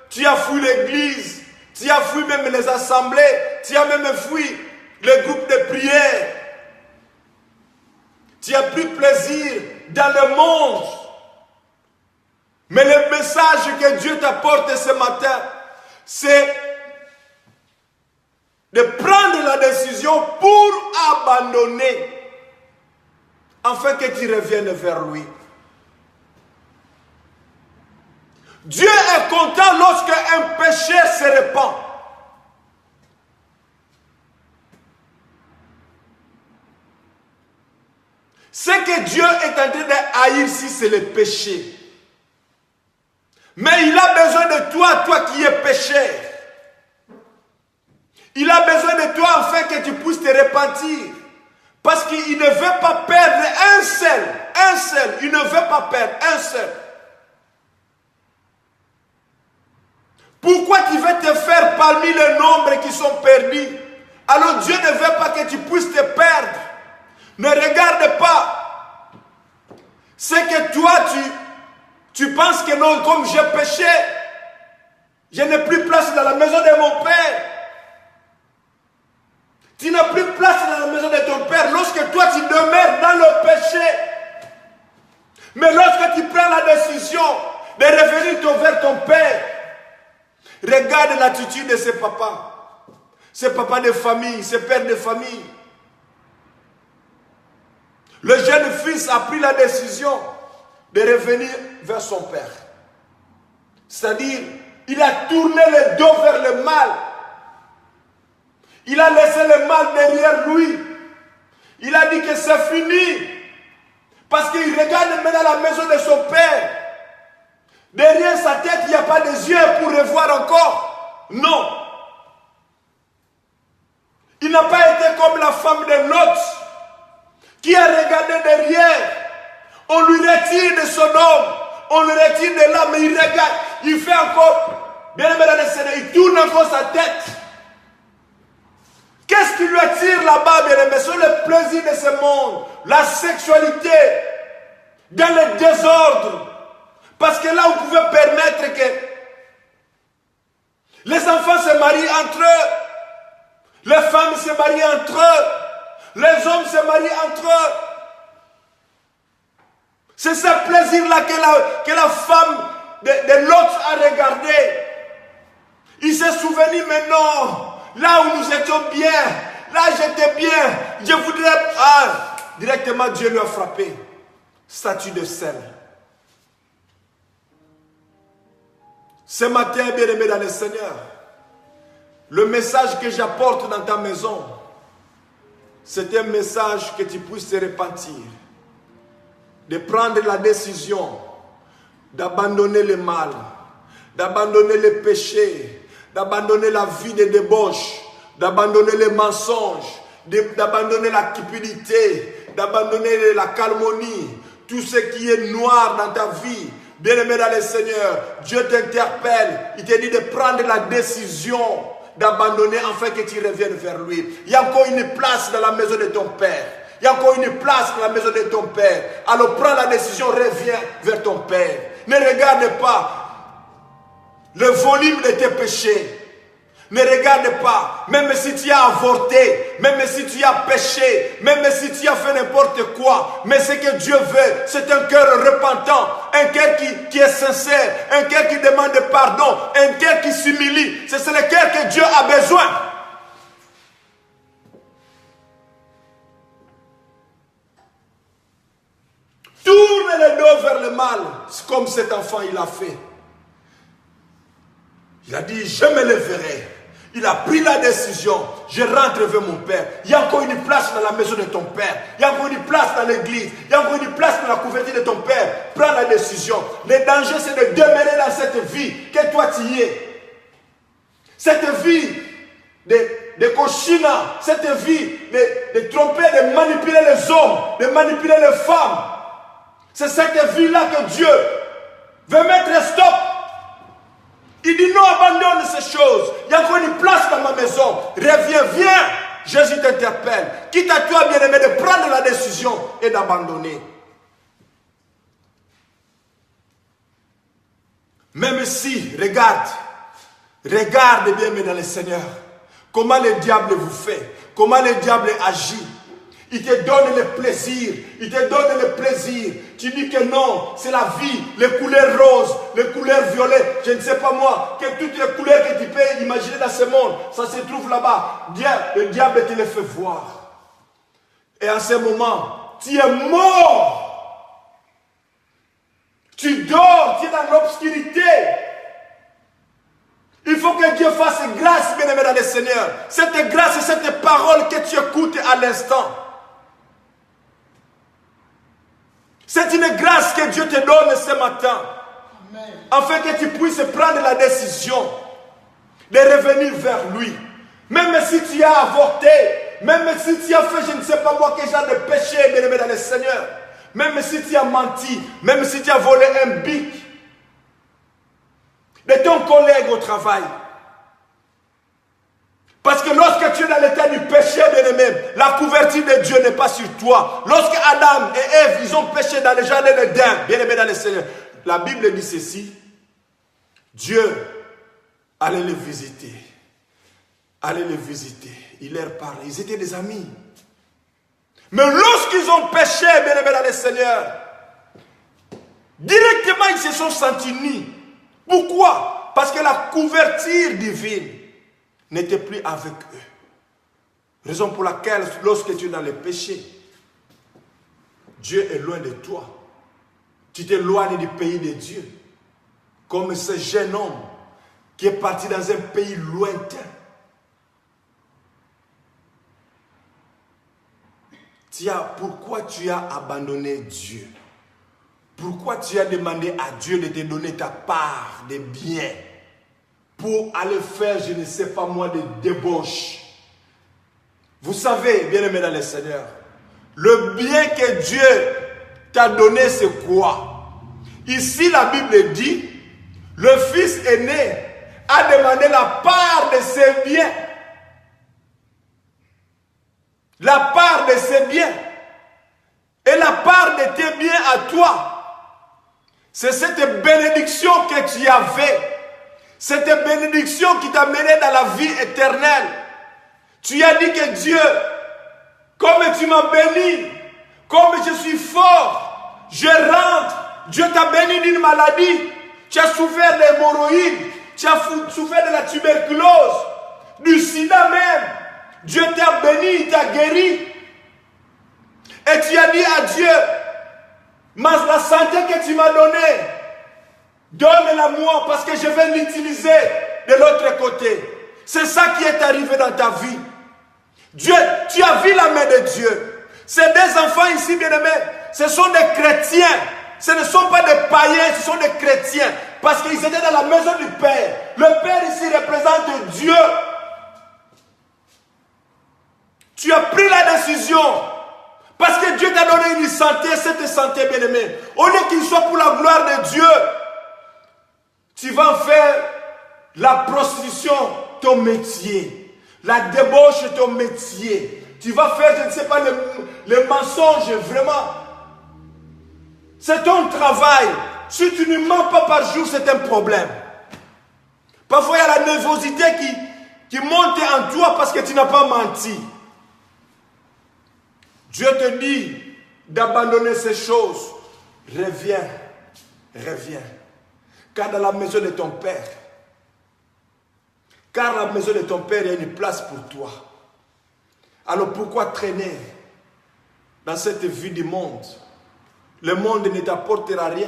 Tu as fui l'église. Tu as fui même les assemblées. Tu as même fui les groupes de prière. Tu as pris plaisir dans le monde. Mais le message que Dieu t'apporte ce matin, c'est de prendre la décision pour abandonner, afin que tu reviennes vers lui. Dieu est content lorsque un péché se répand. Ce que Dieu est en train de haïr ici, c'est le péché. Mais il a besoin de toi, toi qui es pécheur. Il a besoin de toi afin que tu puisses te repentir. Parce qu'il ne veut pas perdre un seul. Il ne veut pas perdre un seul. Pourquoi tu veux te faire parmi les nombres qui sont perdus? Alors Dieu ne veut pas que tu puisses te perdre. Ne regarde pas. C'est que toi, tu penses que non, comme j'ai péché, je n'ai plus place dans la maison de mon Père. Tu n'as plus place dans la maison de ton Père lorsque toi tu demeures dans le péché. Mais lorsque tu prends la décision de revenir vers ton Père, regarde l'attitude de ces papas de famille, ces pères de famille. Le jeune fils a pris la décision de revenir vers son père. C'est-à-dire, il a tourné le dos vers le mal. Il a laissé le mal derrière lui. Il a dit que c'est fini. Parce qu'il regarde maintenant la maison de son père. Derrière sa tête, il n'y a pas des yeux pour revoir encore. Non. Il n'a pas été comme la femme de Lot qui a regardé derrière. On lui retire de son homme. On le retire de là, mais il regarde. Il fait encore. Bien aimé dans le Seigneur, il tourne encore sa tête. Qu'est-ce qui lui attire là-bas, bien aimé? C'est le plaisir de ce monde. La sexualité. Dans le désordre. Parce que là, vous pouvez permettre que les enfants se marient entre eux. Les femmes se marient entre eux. Les hommes se marient entre eux. C'est ce plaisir-là que la femme de l'autre a regardé. Il s'est souvenu maintenant. Là où nous étions bien. Là j'étais bien. Je voudrais... directement Dieu lui a frappé. Statue de sel. Ce matin, bien-aimé dans le Seigneur, le message que j'apporte dans ta maison, c'est un message que tu puisses te repentir, de prendre la décision d'abandonner le mal, d'abandonner le péché, d'abandonner la vie de débauche, d'abandonner les mensonges, d'abandonner la cupidité, d'abandonner la calomnie, tout ce qui est noir dans ta vie. Bien-aimé dans le Seigneur, Dieu t'interpelle, il te dit de prendre la décision d'abandonner afin que tu reviennes vers lui. Il y a encore une place dans la maison de ton Père. Il y a encore une place dans la maison de ton Père. Alors prends la décision, reviens vers ton Père. Ne regarde pas le volume de tes péchés. Ne regarde pas, même si tu as avorté, même si tu as péché, même si tu as fait n'importe quoi, mais ce que Dieu veut, c'est un cœur repentant, un cœur qui est sincère, un cœur qui demande pardon, un cœur qui s'humilie. C'est le cœur que Dieu a besoin. Tourne le dos vers le mal, comme cet enfant il a fait. Il a dit, je me lèverai. Il a pris la décision, je rentre vers mon Père. Il y a encore une place dans la maison de ton Père. Il y a encore une place dans l'église. Il y a encore une place dans la couverture de ton Père. Prends la décision. Le danger, c'est de demeurer dans cette vie que toi tu y es. Cette vie de cochina, cette vie de tromper, de manipuler les hommes, de manipuler les femmes. C'est cette vie-là que Dieu veut mettre stop. Il dit non, abandonne ces choses. Il y a encore une place dans ma maison. Reviens, viens. Jésus t'interpelle. Quitte à toi, bien-aimé, de prendre la décision et d'abandonner. Même si, regarde bien-aimé dans le Seigneur, comment le diable vous fait, comment le diable agit. Il te donne le plaisir, il te donne le plaisir. Tu dis que non, c'est la vie, les couleurs roses, les couleurs violettes, je ne sais pas moi, que toutes les couleurs que tu peux imaginer dans ce monde, ça se trouve là-bas. Le diable te les fait voir. Et en ce moment, tu es mort. Tu dors, tu es dans l'obscurité. Il faut que Dieu fasse grâce, bien-aimé dans le Seigneur. Cette grâce et cette parole que tu écoutes à l'instant. C'est une grâce que Dieu te donne ce matin. Amen. Afin que tu puisses prendre la décision de revenir vers lui. Même si tu as avorté, même si tu as fait je ne sais pas moi quel genre de péché, bien-aimé dans le Seigneur. Même si tu as menti, même si tu as volé un bic de ton collègue au travail. Parce que lorsque tu es dans l'état du péché, bien-aimé, la couverture de Dieu n'est pas sur toi. Lorsque Adam et Ève, ils ont péché dans le jardin d'Éden, bien-aimé dans le Seigneur, la Bible dit ceci, Dieu allait les visiter. Allait les visiter. Il leur parlait. Ils étaient des amis. Mais lorsqu'ils ont péché, bien-aimé dans le Seigneur, directement ils se sont sentis nus. Pourquoi? Parce que la couverture divine n'était plus avec eux. Raison pour laquelle, lorsque tu es dans le péché, Dieu est loin de toi. Tu t'éloignes du pays de Dieu. Comme ce jeune homme qui est parti dans un pays lointain. Pourquoi tu as abandonné Dieu? Pourquoi tu as demandé à Dieu de te donner ta part de biens pour aller faire, je ne sais pas moi, des débauches? Vous savez, bien-aimés dans le Seigneur, le bien que Dieu t'a donné, c'est quoi? Ici, la Bible dit, le fils aîné a demandé la part de ses biens. La part de ses biens. Et la part de tes biens à toi. C'est cette bénédiction que tu avais. Cette bénédiction qui t'a mené dans la vie éternelle. Tu as dit que Dieu, comme tu m'as béni, comme je suis fort, je rentre. Dieu t'a béni d'une maladie. Tu as souffert d'hémorroïdes. Tu as souffert de la tuberculose, du sida même. Dieu t'a béni, il t'a guéri. Et tu as dit à Dieu, la santé que tu m'as donnée, donne-la moi parce que je vais l'utiliser de l'autre côté. C'est ça qui est arrivé dans ta vie. Dieu, tu as vu la main de Dieu. Ces deux enfants ici, bien-aimés, ce sont des chrétiens. Ce ne sont pas des païens, ce sont des chrétiens. Parce qu'ils étaient dans la maison du Père. Le Père ici représente Dieu. Tu as pris la décision. Parce que Dieu t'a donné une santé, cette santé, bien-aimée. Au lieu qu'il soit pour la gloire de Dieu, tu vas faire la prostitution ton métier. La débauche ton métier. Tu vas faire, je ne sais pas, le mensonge, vraiment. C'est ton travail. Si tu ne mens pas par jour, c'est un problème. Parfois, il y a la nervosité qui monte en toi parce que tu n'as pas menti. Dieu te dit d'abandonner ces choses. Reviens, reviens. Car dans la maison de ton Père, car dans la maison de ton Père, il y a une place pour toi. Alors pourquoi traîner dans cette vie du monde? Le monde ne t'apportera rien.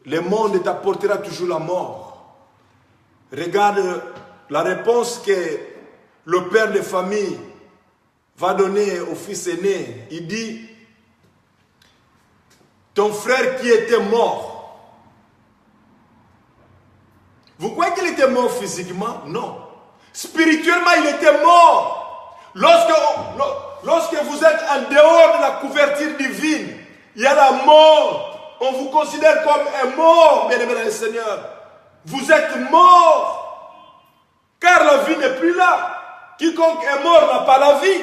Le monde t'apportera toujours la mort. Regarde la réponse que le père de famille va donner au fils aîné. Il dit, ton frère qui était mort. Vous croyez qu'il était mort physiquement? Non. Spirituellement, il était mort. Lorsque vous êtes en dehors de la couverture divine, il y a la mort. On vous considère comme un mort, bien-aimé dans le Seigneur. Vous êtes mort. Car la vie n'est plus là. Quiconque est mort n'a pas la vie.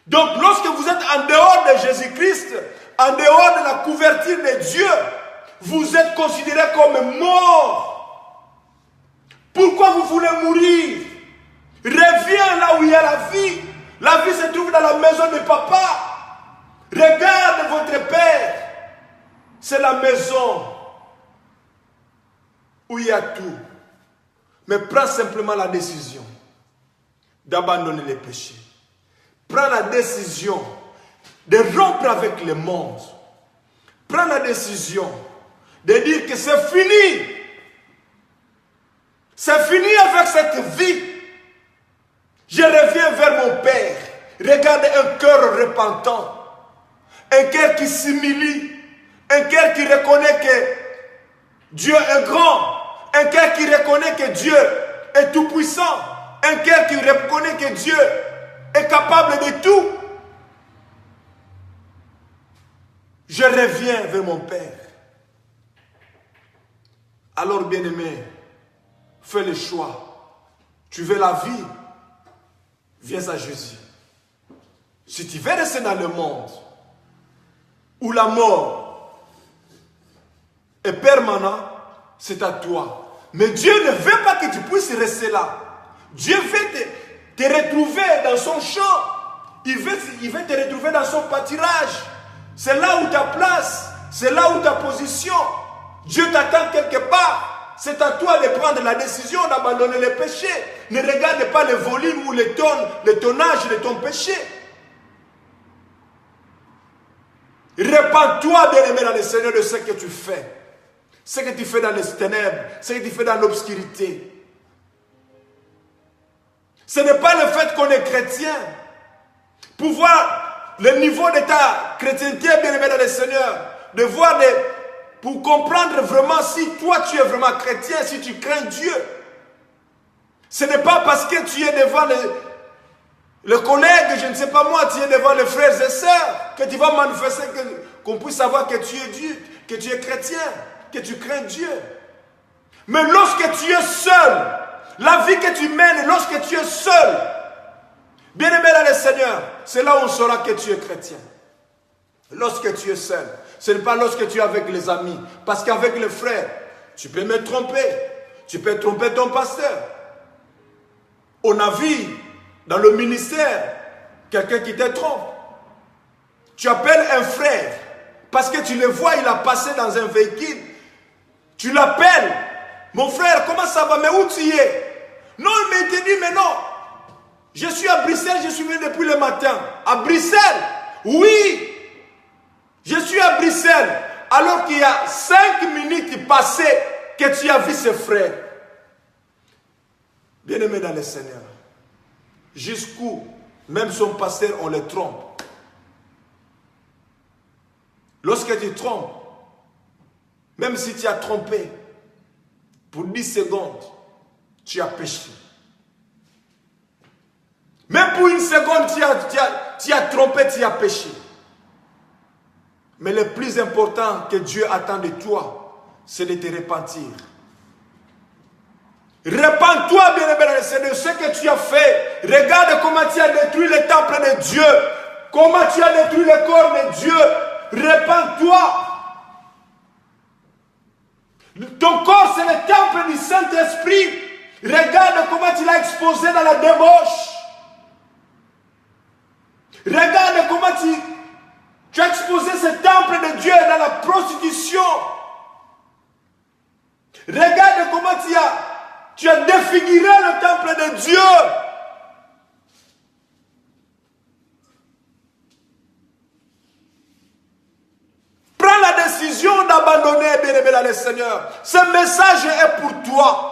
Donc lorsque vous êtes en dehors de Jésus-Christ, en dehors de la couverture de Dieu, vous êtes considéré comme mort. Pourquoi vous voulez mourir? Reviens là où il y a la vie. La vie se trouve dans la maison de papa. Regarde votre Père. C'est la maison où il y a tout. Mais prends simplement la décision d'abandonner les péchés. Prends la décision de rompre avec le monde. Prends la décision de dire que c'est fini. C'est fini avec cette vie. Je reviens vers mon Père. Regarde un cœur repentant. Un cœur qui s'humilie. Un cœur qui reconnaît que Dieu est grand. Un cœur qui reconnaît que Dieu est tout puissant. Un cœur qui reconnaît que Dieu est capable de tout. Je reviens vers mon Père. Alors, bien-aimé, fais le choix. Tu veux la vie? Viens à Jésus. Si tu veux rester dans le monde où la mort est permanente, c'est à toi. Mais Dieu ne veut pas que tu puisses rester là. Dieu veut te retrouver dans son champ. Il veut te retrouver dans son pâturage. C'est là où ta place. C'est là où ta position. Dieu t'attend quelque part. C'est à toi de prendre la décision d'abandonner le péché. Ne regarde pas le volume ou le tonnage de ton péché. Répands-toi, bien-aimé, dans le Seigneur, de ce que tu fais. Ce que tu fais dans les ténèbres, ce que tu fais dans l'obscurité. Ce n'est pas le fait qu'on est chrétien. Pour voir le niveau de ta chrétienté, bien-aimé, dans le Seigneur, de voir pour comprendre vraiment si toi tu es vraiment chrétien, si tu crains Dieu. Ce n'est pas parce que tu es devant le collègue, je ne sais pas moi, tu es devant les frères et sœurs, que tu vas manifester qu'on puisse savoir que tu es Dieu, que tu es chrétien, que tu crains Dieu. Mais lorsque tu es seul, la vie que tu mènes, lorsque tu es seul, bien-aimé dans le Seigneur, c'est là où on saura que tu es chrétien. Lorsque tu es seul, ce n'est pas lorsque tu es avec les amis. Parce qu'avec les frères, tu peux me tromper. Tu peux tromper ton pasteur. On a vu dans le ministère quelqu'un qui te trompe. Tu appelles un frère parce que tu le vois, il a passé dans un véhicule. Tu l'appelles. Mon frère, comment ça va? Mais où tu es? Non, mais il te dit, mais non. Je suis à Bruxelles, je suis venu depuis le matin. À Bruxelles? Oui. Je suis à Bruxelles. Alors qu'il y a 5 minutes passées que tu as vu ce frère. Bien-aimé dans le Seigneur. Jusqu'où, même son pasteur, on le trompe. Lorsque tu trompes, même si tu as trompé, pour 10 secondes, tu as péché. Même pour une seconde, tu as trompé, tu as péché. Mais le plus important que Dieu attend de toi, c'est de te repentir. Repends-toi, bien-aimé, c'est de ce que tu as fait. Regarde comment tu as détruit le temple de Dieu. Comment tu as détruit le corps de Dieu. Repends-toi. Ton corps, c'est le temple du Saint-Esprit. Regarde comment tu l'as exposé dans la débauche. Regarde comment tu as exposé ce temple de Dieu dans la prostitution. Regarde comment tu as défiguré le temple de Dieu. Prends la décision d'abandonner, bien-aimé dans le Seigneur. Ce message est pour toi.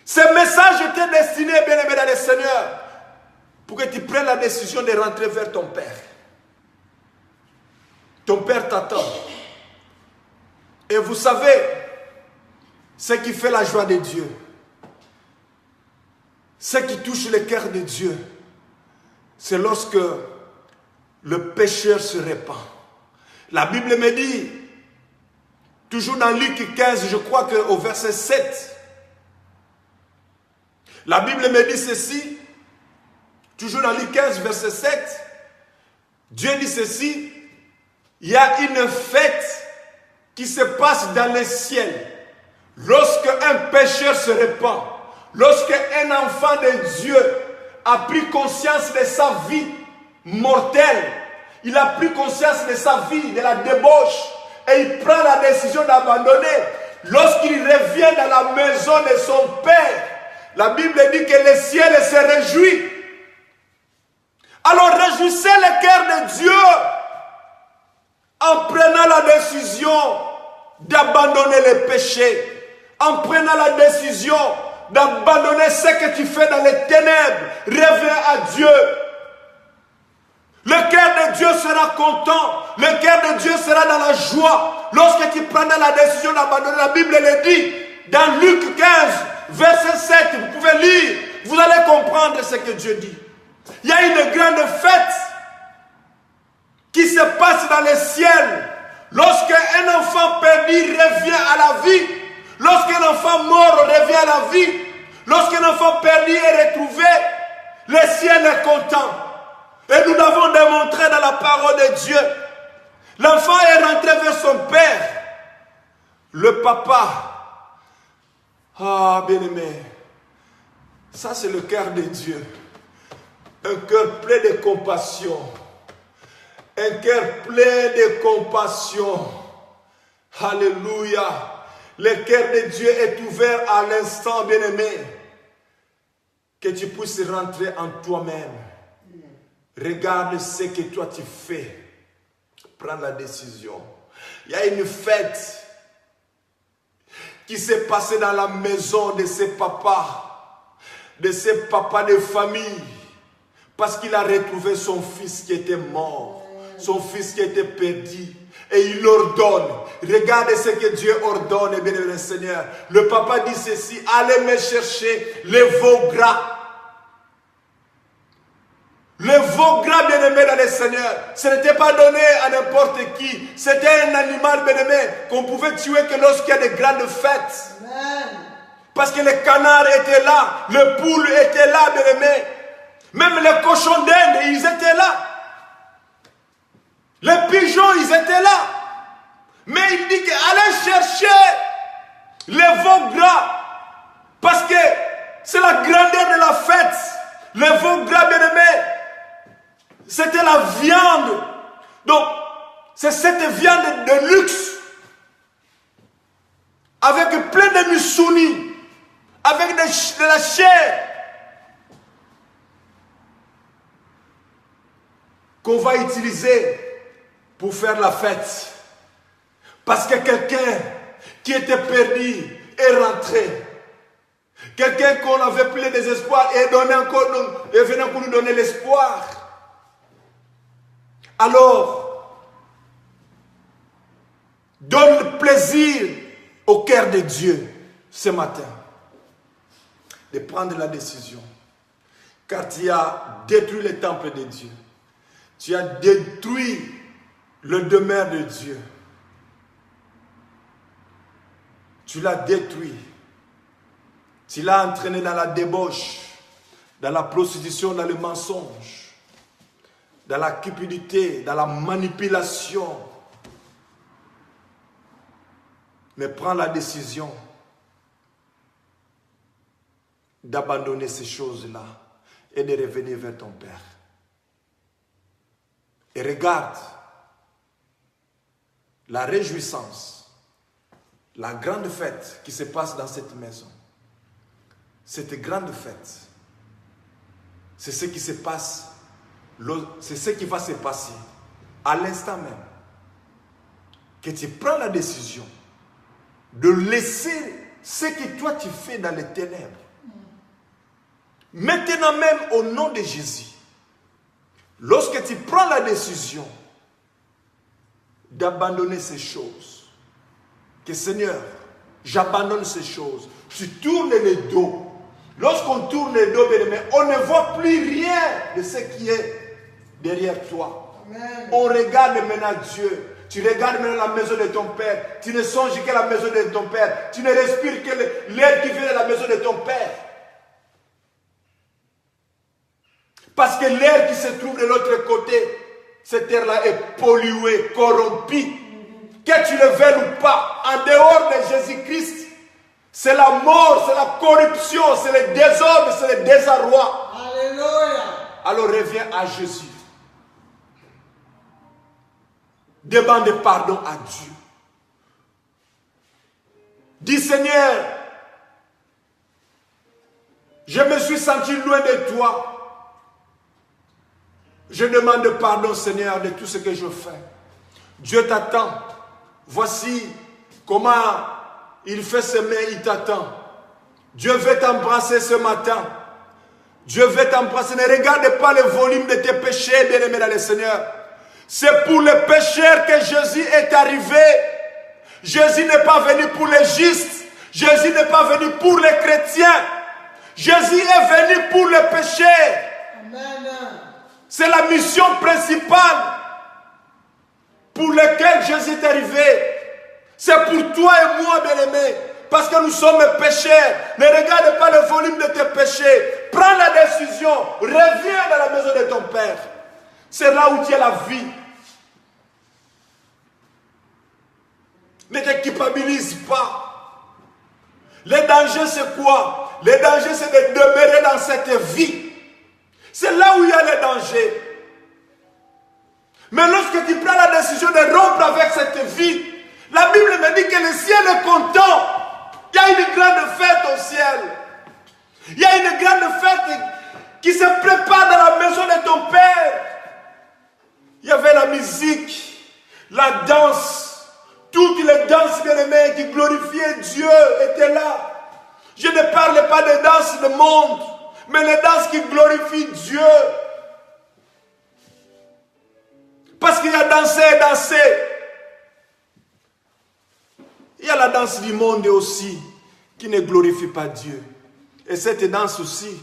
Ce message est destiné, bien-aimé dans le Seigneur, pour que tu prennes la décision de rentrer vers ton Père. Ton Père t'attend. Et vous savez, ce qui fait la joie de Dieu, ce qui touche le cœur de Dieu, c'est lorsque le pécheur se répand. La Bible me dit, toujours dans Luc 15, je crois qu'au verset 7, la Bible me dit ceci, toujours dans Luc 15, verset 7, Dieu dit ceci, il y a une fête qui se passe dans le ciel. Lorsque un pécheur se répand, lorsque un enfant de Dieu a pris conscience de sa vie mortelle, il a pris conscience de sa vie, de la débauche, et il prend la décision d'abandonner. Lorsqu'il revient dans la maison de son Père, la Bible dit que le ciel se réjouit. Alors réjouissez le cœur de Dieu en prenant la décision d'abandonner les péchés, en prenant la décision d'abandonner ce que tu fais dans les ténèbres. Reviens à Dieu. Le cœur de Dieu sera content. Le cœur de Dieu sera dans la joie. Lorsque tu prendras la décision d'abandonner, la Bible le dit dans Luc 15, verset 7. Vous pouvez lire. Vous allez comprendre ce que Dieu dit. Il y a une grande fête qui se passe dans le ciel. Lorsqu'un enfant perdu revient à la vie. Lorsqu'un enfant mort revient à la vie. Lorsqu'un enfant perdu est retrouvé, le ciel est content. Et nous l'avons démontré dans la parole de Dieu. L'enfant est rentré vers son père. Le papa. Ah, bien-aimé. Ça, c'est le cœur de Dieu. Un cœur plein de compassion. Un cœur plein de compassion. Alléluia. Le cœur de Dieu est ouvert à l'instant, bien-aimé. Que tu puisses rentrer en toi-même. Regarde ce que toi tu fais. Prends la décision. Il y a une fête qui s'est passée dans la maison de ses papas de famille, parce qu'il a retrouvé son fils qui était mort, son fils qui était perdu. Et il ordonne. Regardez ce que Dieu ordonne, bien aimé Seigneur. Le papa dit ceci: allez me chercher les veaux gras. Le veau gras, bien-aimé dans le Seigneur, ce n'était pas donné à n'importe qui. C'était un animal, bien-aimé, qu'on pouvait tuer que lorsqu'il y a de grandes fêtes. Amen. Parce que les canards étaient là, le poule était là, bien-aimé. Même les cochons d'Inde, ils étaient là. Les pigeons, ils étaient là. Mais il dit qu'allez chercher les veaux gras. Parce que c'est la grandeur de la fête. Les veaux gras, bien-aimé, c'était la viande. Donc, c'est cette viande de luxe. Avec plein de mussouni. Avec de la chair. Qu'on va utiliser pour faire la fête. Parce que quelqu'un qui était perdu est rentré. Quelqu'un qu'on avait plus de désespoir et venait pour nous donner l'espoir. Alors, donne le plaisir au cœur de Dieu ce matin de prendre la décision. Car tu as détruit le temple de Dieu. Tu as détruit le demeure de Dieu. Tu l'as détruit. Tu l'as entraîné dans la débauche, dans la prostitution, dans le mensonge, dans la cupidité, dans la manipulation. Mais prends la décision d'abandonner ces choses-là et de revenir vers ton Père. Et regarde la réjouissance, la grande fête qui se passe dans cette maison. Cette grande fête, c'est ce qui se passe, c'est ce qui va se passer à l'instant même que tu prends la décision de laisser ce que toi tu fais dans les ténèbres. Maintenant même, au nom de Jésus, lorsque tu prends la décision d'abandonner ces choses, que Seigneur, j'abandonne ces choses, tu tournes le dos. Lorsqu'on tourne le dos, on ne voit plus rien de ce qui est derrière toi. Amen. On regarde maintenant Dieu. Tu regardes maintenant la maison de ton Père. Tu ne songes qu'à la maison de ton Père. Tu ne respires que l'air qui vient de la maison de ton Père. Parce que l'air qui se trouve de l'autre côté, cette terre-là est polluée, corrompue. Que tu le veuilles ou pas, en dehors de Jésus-Christ, c'est la mort, c'est la corruption, c'est le désordre, c'est le désarroi. Alléluia. Alors reviens à Jésus. Demande pardon à Dieu. Dis Seigneur, je me suis senti loin de toi. Je demande pardon Seigneur de tout ce que je fais. Dieu t'attend. Voici comment il fait ses mains, il t'attend. Dieu veut t'embrasser ce matin. Dieu veut t'embrasser. Ne regarde pas le volume de tes péchés, bien-aimé dans le Seigneur. C'est pour les pécheurs que Jésus est arrivé. Jésus n'est pas venu pour les justes. Jésus n'est pas venu pour les chrétiens. Jésus est venu pour les pécheurs. Amen. C'est la mission principale pour laquelle Jésus est arrivé. C'est pour toi et moi, bien-aimé. Parce que nous sommes pécheurs. Ne regarde pas le volume de tes péchés. Prends la décision. Reviens dans la maison de ton Père. C'est là où tu as la vie. Ne te culpabilise pas. Le danger, c'est quoi? Le danger, c'est de demeurer dans cette vie. C'est là où il y a le danger. Mais lorsque tu prends la décision de rompre avec cette vie, la Bible me dit que le ciel est content. Il y a une grande fête au ciel. Il y a une grande fête qui se prépare dans la maison de ton Père. Il y avait la musique. La danse, toutes les danses bien-aimées qui glorifiaient Dieu étaient là. Je ne parle pas des danses du monde, mais les danses qui glorifient Dieu. Parce qu'il y a danser et danser. Il y a la danse du monde aussi qui ne glorifie pas Dieu. Et cette danse aussi,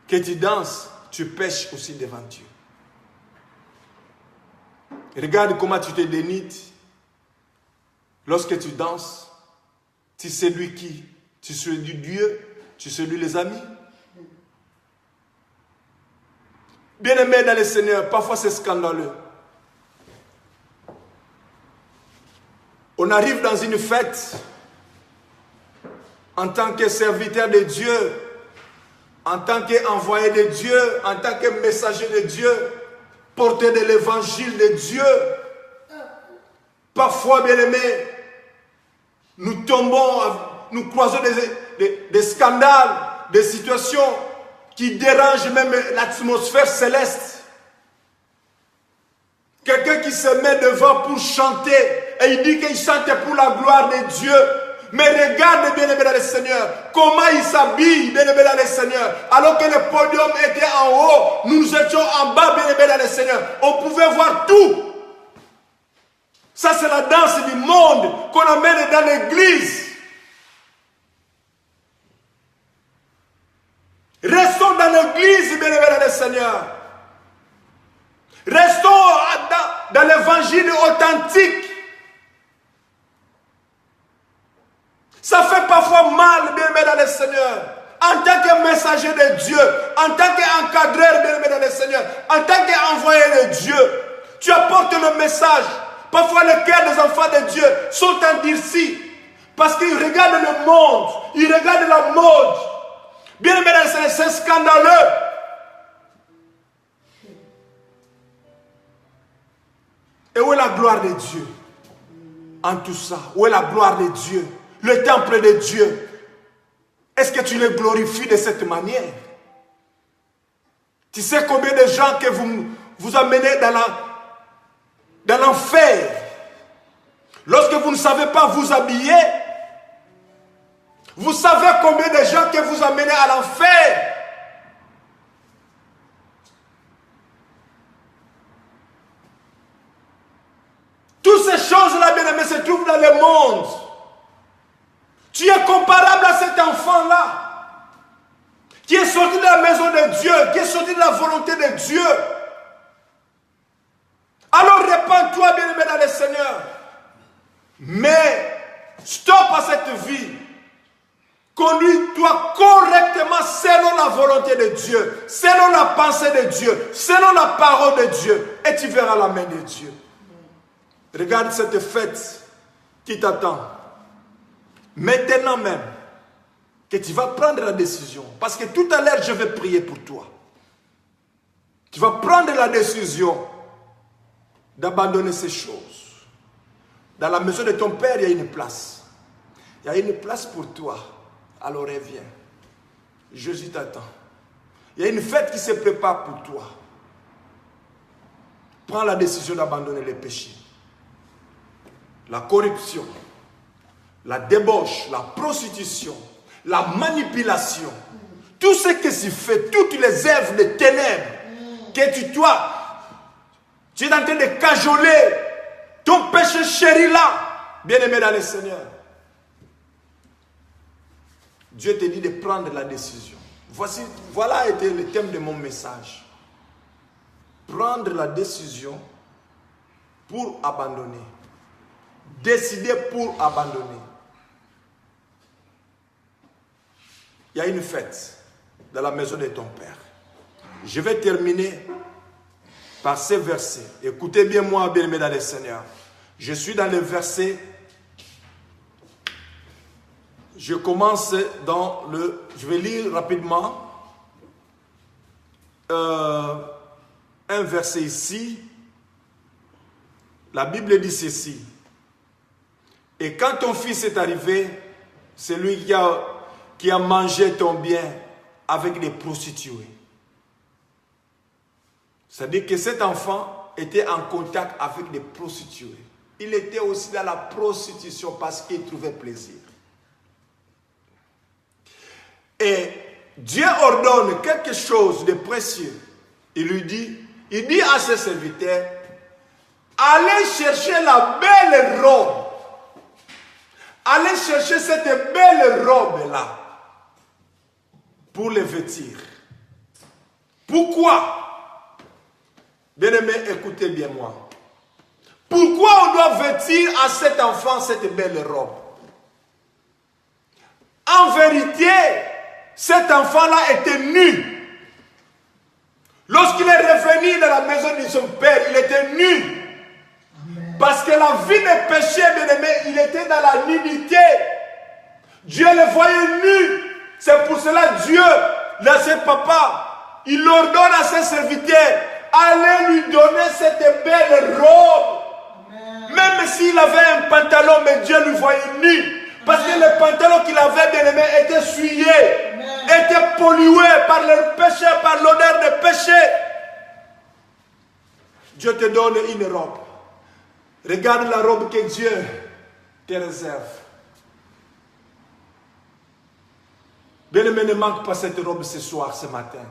que tu danses, tu pêches aussi devant Dieu. Regarde comment tu te dénides. Lorsque tu danses, tu séduis qui? Tu séduis Dieu, tu séduis les amis. Bien-aimés dans le Seigneur, parfois c'est scandaleux. On arrive dans une fête en tant que serviteur de Dieu, en tant qu'envoyé de Dieu, en tant que messager de Dieu, porteur de l'évangile de Dieu. Parfois, bien-aimés, nous tombons, nous croisons des scandales, des situations qui dérangent même l'atmosphère céleste. Quelqu'un qui se met devant pour chanter et il dit qu'il chante pour la gloire de Dieu. Mais regarde, bien-aimé dans le Seigneur, comment il s'habille, bien-aimé dans le Seigneur. Alors que le podium était en haut, nous étions en bas, bien-aimé dans le Seigneur. On pouvait voir tout. Ça, c'est la danse du monde qu'on amène dans l'église. Restons dans l'église, bien-aimé dans le Seigneur. Restons dans l'évangile authentique. Ça fait parfois mal, bien-aimé dans le Seigneur. En tant que messager de Dieu, en tant qu'encadreur, bien-aimé dans le Seigneur, en tant qu'envoyé de Dieu, tu apportes le message. Parfois, les cœurs des enfants de Dieu sont endurcis parce qu'ils regardent le monde, ils regardent la mode. Bien-aimé dans le Seigneur, c'est scandaleux. Et où est la gloire de Dieu en tout ça? Où est la gloire de Dieu? Le temple de Dieu. Est-ce que tu le glorifies de cette manière? Tu sais combien de gens que vous amenez dans l'enfer? Lorsque vous ne savez pas vous habiller, vous savez combien de gens que vous amenez à l'enfer? Toutes ces choses-là, bien-aimés, se trouvent dans le monde. Tu es comparable à cet enfant-là, qui est sorti de la maison de Dieu, qui est sorti de la volonté de Dieu. Alors répands-toi, bien-aimé, dans le Seigneur. Mais stop à cette vie. Conduis-toi correctement selon la volonté de Dieu, selon la pensée de Dieu, selon la parole de Dieu, et tu verras la main de Dieu. Regarde cette fête qui t'attend. Maintenant même, que tu vas prendre la décision. Parce que tout à l'heure, je vais prier pour toi. Tu vas prendre la décision d'abandonner ces choses. Dans la maison de ton père, il y a une place. Il y a une place pour toi. Alors reviens. Jésus t'attend. Il y a une fête qui se prépare pour toi. Prends la décision d'abandonner les péchés. La corruption, la débauche, la prostitution, la manipulation, tout ce que tu fais, toutes les œuvres de ténèbres, que tu es en train de cajoler ton péché chéri là, bien-aimé dans le Seigneur. Dieu te dit de prendre la décision. Voilà était le thème de mon message. Prendre la décision pour abandonner. Décider pour abandonner. Il y a une fête dans la maison de ton père. Je vais terminer par ces versets. Écoutez bien moi, bien-aimés dans le Seigneur. Je suis dans le verset. Je commence dans le... Je vais lire rapidement. Un verset ici. La Bible dit ceci. Et quand ton fils est arrivé, c'est lui qui a mangé ton bien avec des prostituées. C'est-à-dire que cet enfant était en contact avec des prostituées. Il était aussi dans la prostitution parce qu'il trouvait plaisir. Et Dieu ordonne quelque chose de précieux. Il dit à ses serviteurs, allez chercher la belle robe. Allez chercher cette belle robe-là pour les vêtir. Pourquoi? Bien-aimé, écoutez bien moi. Pourquoi on doit vêtir à cet enfant cette belle robe? En vérité, cet enfant-là était nu. Lorsqu'il est revenu dans la maison de son père, il était nu. Parce que la vie de péché, bien-aimé, il était dans la nudité. Dieu le voyait nu. C'est pour cela Dieu, là c'est papa, il ordonne à ses serviteurs, allez lui donner cette belle robe. Même s'il avait un pantalon, mais Dieu lui voyait nu. Parce que le pantalon qu'il avait, bien-aimé, était souillé, était pollué par le péché, par l'odeur de péché. Dieu te donne une robe. Regarde la robe que Dieu te réserve. Bien-aimé, ne manque pas cette robe ce soir, ce matin.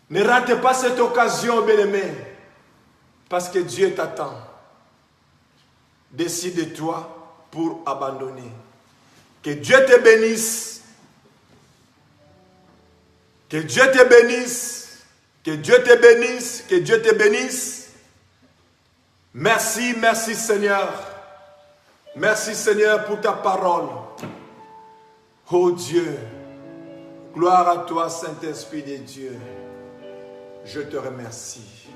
Ne rate pas cette occasion, bien-aimé, parce que Dieu t'attend. Décide-toi pour abandonner. Que Dieu te bénisse. Que Dieu te bénisse. Que Dieu te bénisse. Que Dieu te bénisse. Merci, merci Seigneur. Merci Seigneur pour ta parole. Oh Dieu, gloire à toi Saint-Esprit de Dieu. Je te remercie.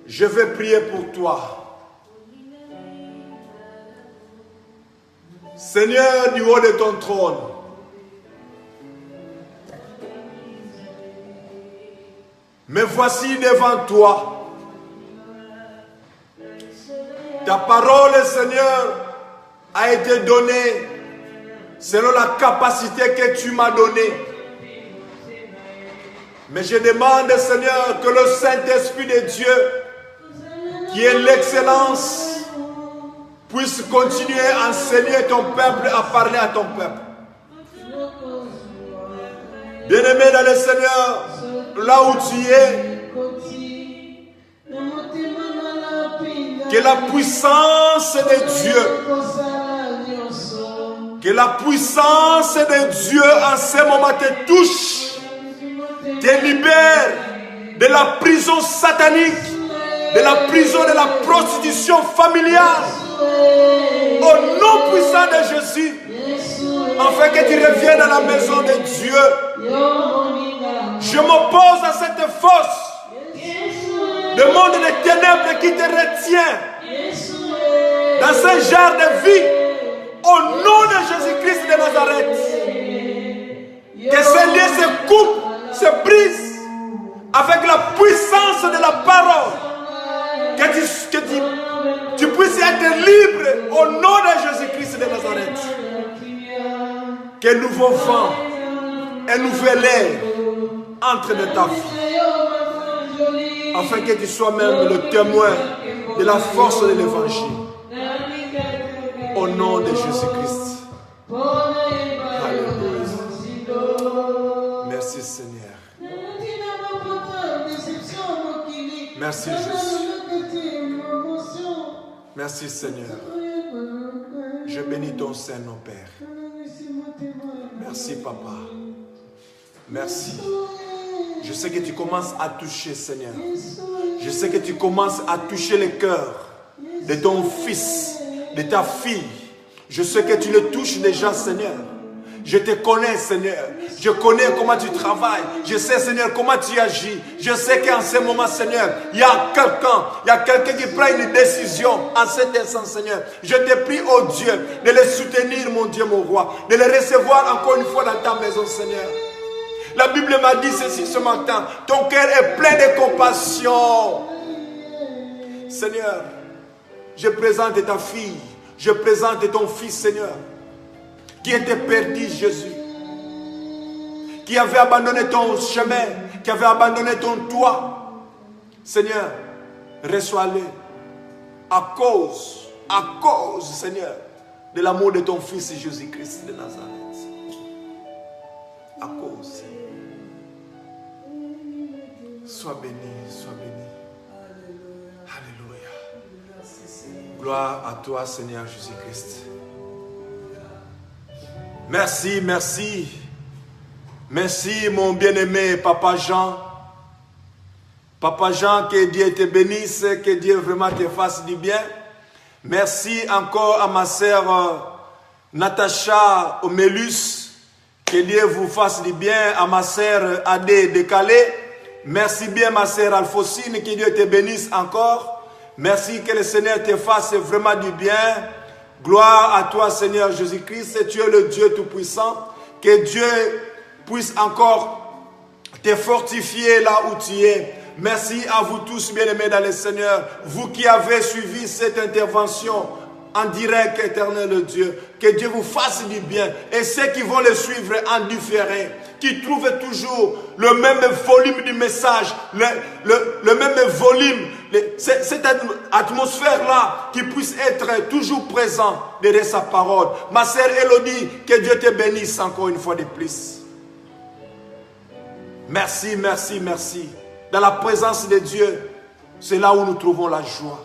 Je vais prier pour toi. Seigneur, du haut de ton trône, me voici devant toi. Ta parole, Seigneur, a été donnée selon la capacité que tu m'as donnée. Mais je demande, Seigneur, que le Saint-Esprit de Dieu, qui est l'excellence, puisse continuer à enseigner ton peuple, à parler à ton peuple. Bien-aimé dans le Seigneur, là où tu es, que la puissance de Dieu, que la puissance de Dieu en ce moment te touche, te libère de la prison satanique, de la prison de la prostitution familiale. Au nom puissant de Jésus, afin que tu reviennes dans la maison de Dieu. Je m'oppose à cette force de monde de ténèbres qui te retient dans ce genre de vie. Au nom de Jésus-Christ de Nazareth, que ces liens se coupent, se brisent avec la puissance de la parole. Que tu puisses être libre au nom de Jésus-Christ de Nazareth. Qu'un nouveau vent, un nouvel air entre dans ta vie. Afin que tu sois même le témoin de la force de l'évangile. Au nom de Jésus-Christ. Alléluia. Merci Seigneur. Merci Jésus. Merci Seigneur. Je bénis ton Saint-Nom, Père. Merci Papa. Merci. Je sais que tu commences à toucher, Seigneur. Je sais que tu commences à toucher le cœur de ton fils, de ta fille. Je sais que tu le touches déjà, Seigneur. Je te connais, Seigneur. Je connais comment tu travailles. Je sais, Seigneur, comment tu agis. Je sais qu'en ce moment, Seigneur, il y a quelqu'un qui prend une décision en cet instant, Seigneur. Je te prie, oh Dieu, de le soutenir, mon Dieu, mon roi. De le recevoir encore une fois dans ta maison, Seigneur. La Bible m'a dit ceci ce matin. Ton cœur est plein de compassion. Seigneur, je présente ta fille. Je présente ton fils, Seigneur, qui était perdu, Jésus, qui avait abandonné ton chemin, qui avait abandonné ton toit, Seigneur, reçois-les à cause, Seigneur, de l'amour de ton Fils Jésus-Christ de Nazareth. À cause, Seigneur. Sois béni, sois béni. Alléluia. Gloire à toi, Seigneur Jésus-Christ. Merci, merci. Merci, mon bien-aimé Papa Jean. Papa Jean, que Dieu te bénisse, que Dieu vraiment te fasse du bien. Merci encore à ma sœur Natacha Omelus. Que Dieu vous fasse du bien. À ma sœur Adé de Calais. Merci bien ma sœur Alphonsine. Que Dieu te bénisse encore. Merci que le Seigneur te fasse vraiment du bien. Gloire à toi Seigneur Jésus-Christ. Tu es le Dieu Tout-Puissant. Que Dieu puisse encore te fortifier là où tu es. Merci à vous tous bien-aimés dans le Seigneur. Vous qui avez suivi cette intervention en direct, éternel Dieu. Que Dieu vous fasse du bien. Et ceux qui vont le suivre en différé, qui trouvent toujours le même volume du message, le même volume, cette atmosphère-là, qui puisse être toujours présent derrière sa parole. Ma sœur Elodie, que Dieu te bénisse encore une fois de plus. Merci, merci, merci. Dans la présence de Dieu, c'est là où nous trouvons la joie.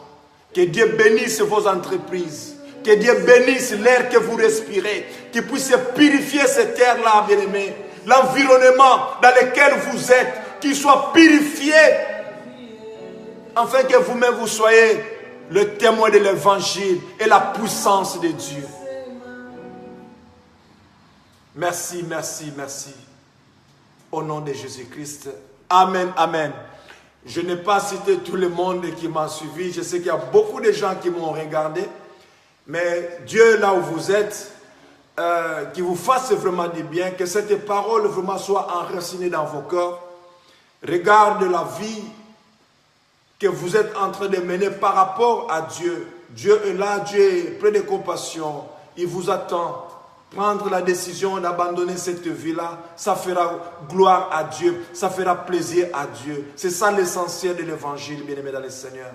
Que Dieu bénisse vos entreprises. Que Dieu bénisse l'air que vous respirez. Qu'il puisse purifier cette terre-là, bien-aimés. L'environnement dans lequel vous êtes, qu'il soit purifié. Afin que vous-même vous soyez le témoin de l'évangile et la puissance de Dieu. Merci, merci, merci. Au nom de Jésus-Christ. Amen, amen. Je n'ai pas cité tout le monde qui m'a suivi. Je sais qu'il y a beaucoup de gens qui m'ont regardé. Mais Dieu, là où vous êtes, qui vous fasse vraiment du bien, que cette parole vraiment soit enracinée dans vos cœurs. Regarde la vie que vous êtes en train de mener par rapport à Dieu. Dieu est là, Dieu est plein de compassion. Il vous attend. Prendre la décision d'abandonner cette vie-là, ça fera gloire à Dieu, ça fera plaisir à Dieu. C'est ça l'essentiel de l'évangile, bien-aimé dans le Seigneur.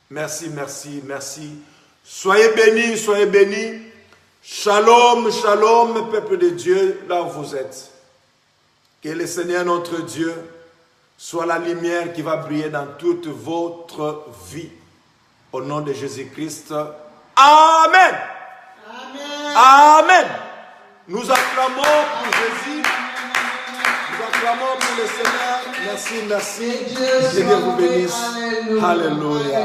Merci, merci, merci. Soyez bénis, soyez bénis. Shalom, shalom, peuple de Dieu, là où vous êtes. Que le Seigneur, notre Dieu, soit la lumière qui va briller dans toute votre vie. Au nom de Jésus-Christ. Amen. Amen. Amen. Nous acclamons pour Jésus. Nous acclamons pour le Seigneur. Merci, merci. Que Dieu vous bénisse. Alléluia.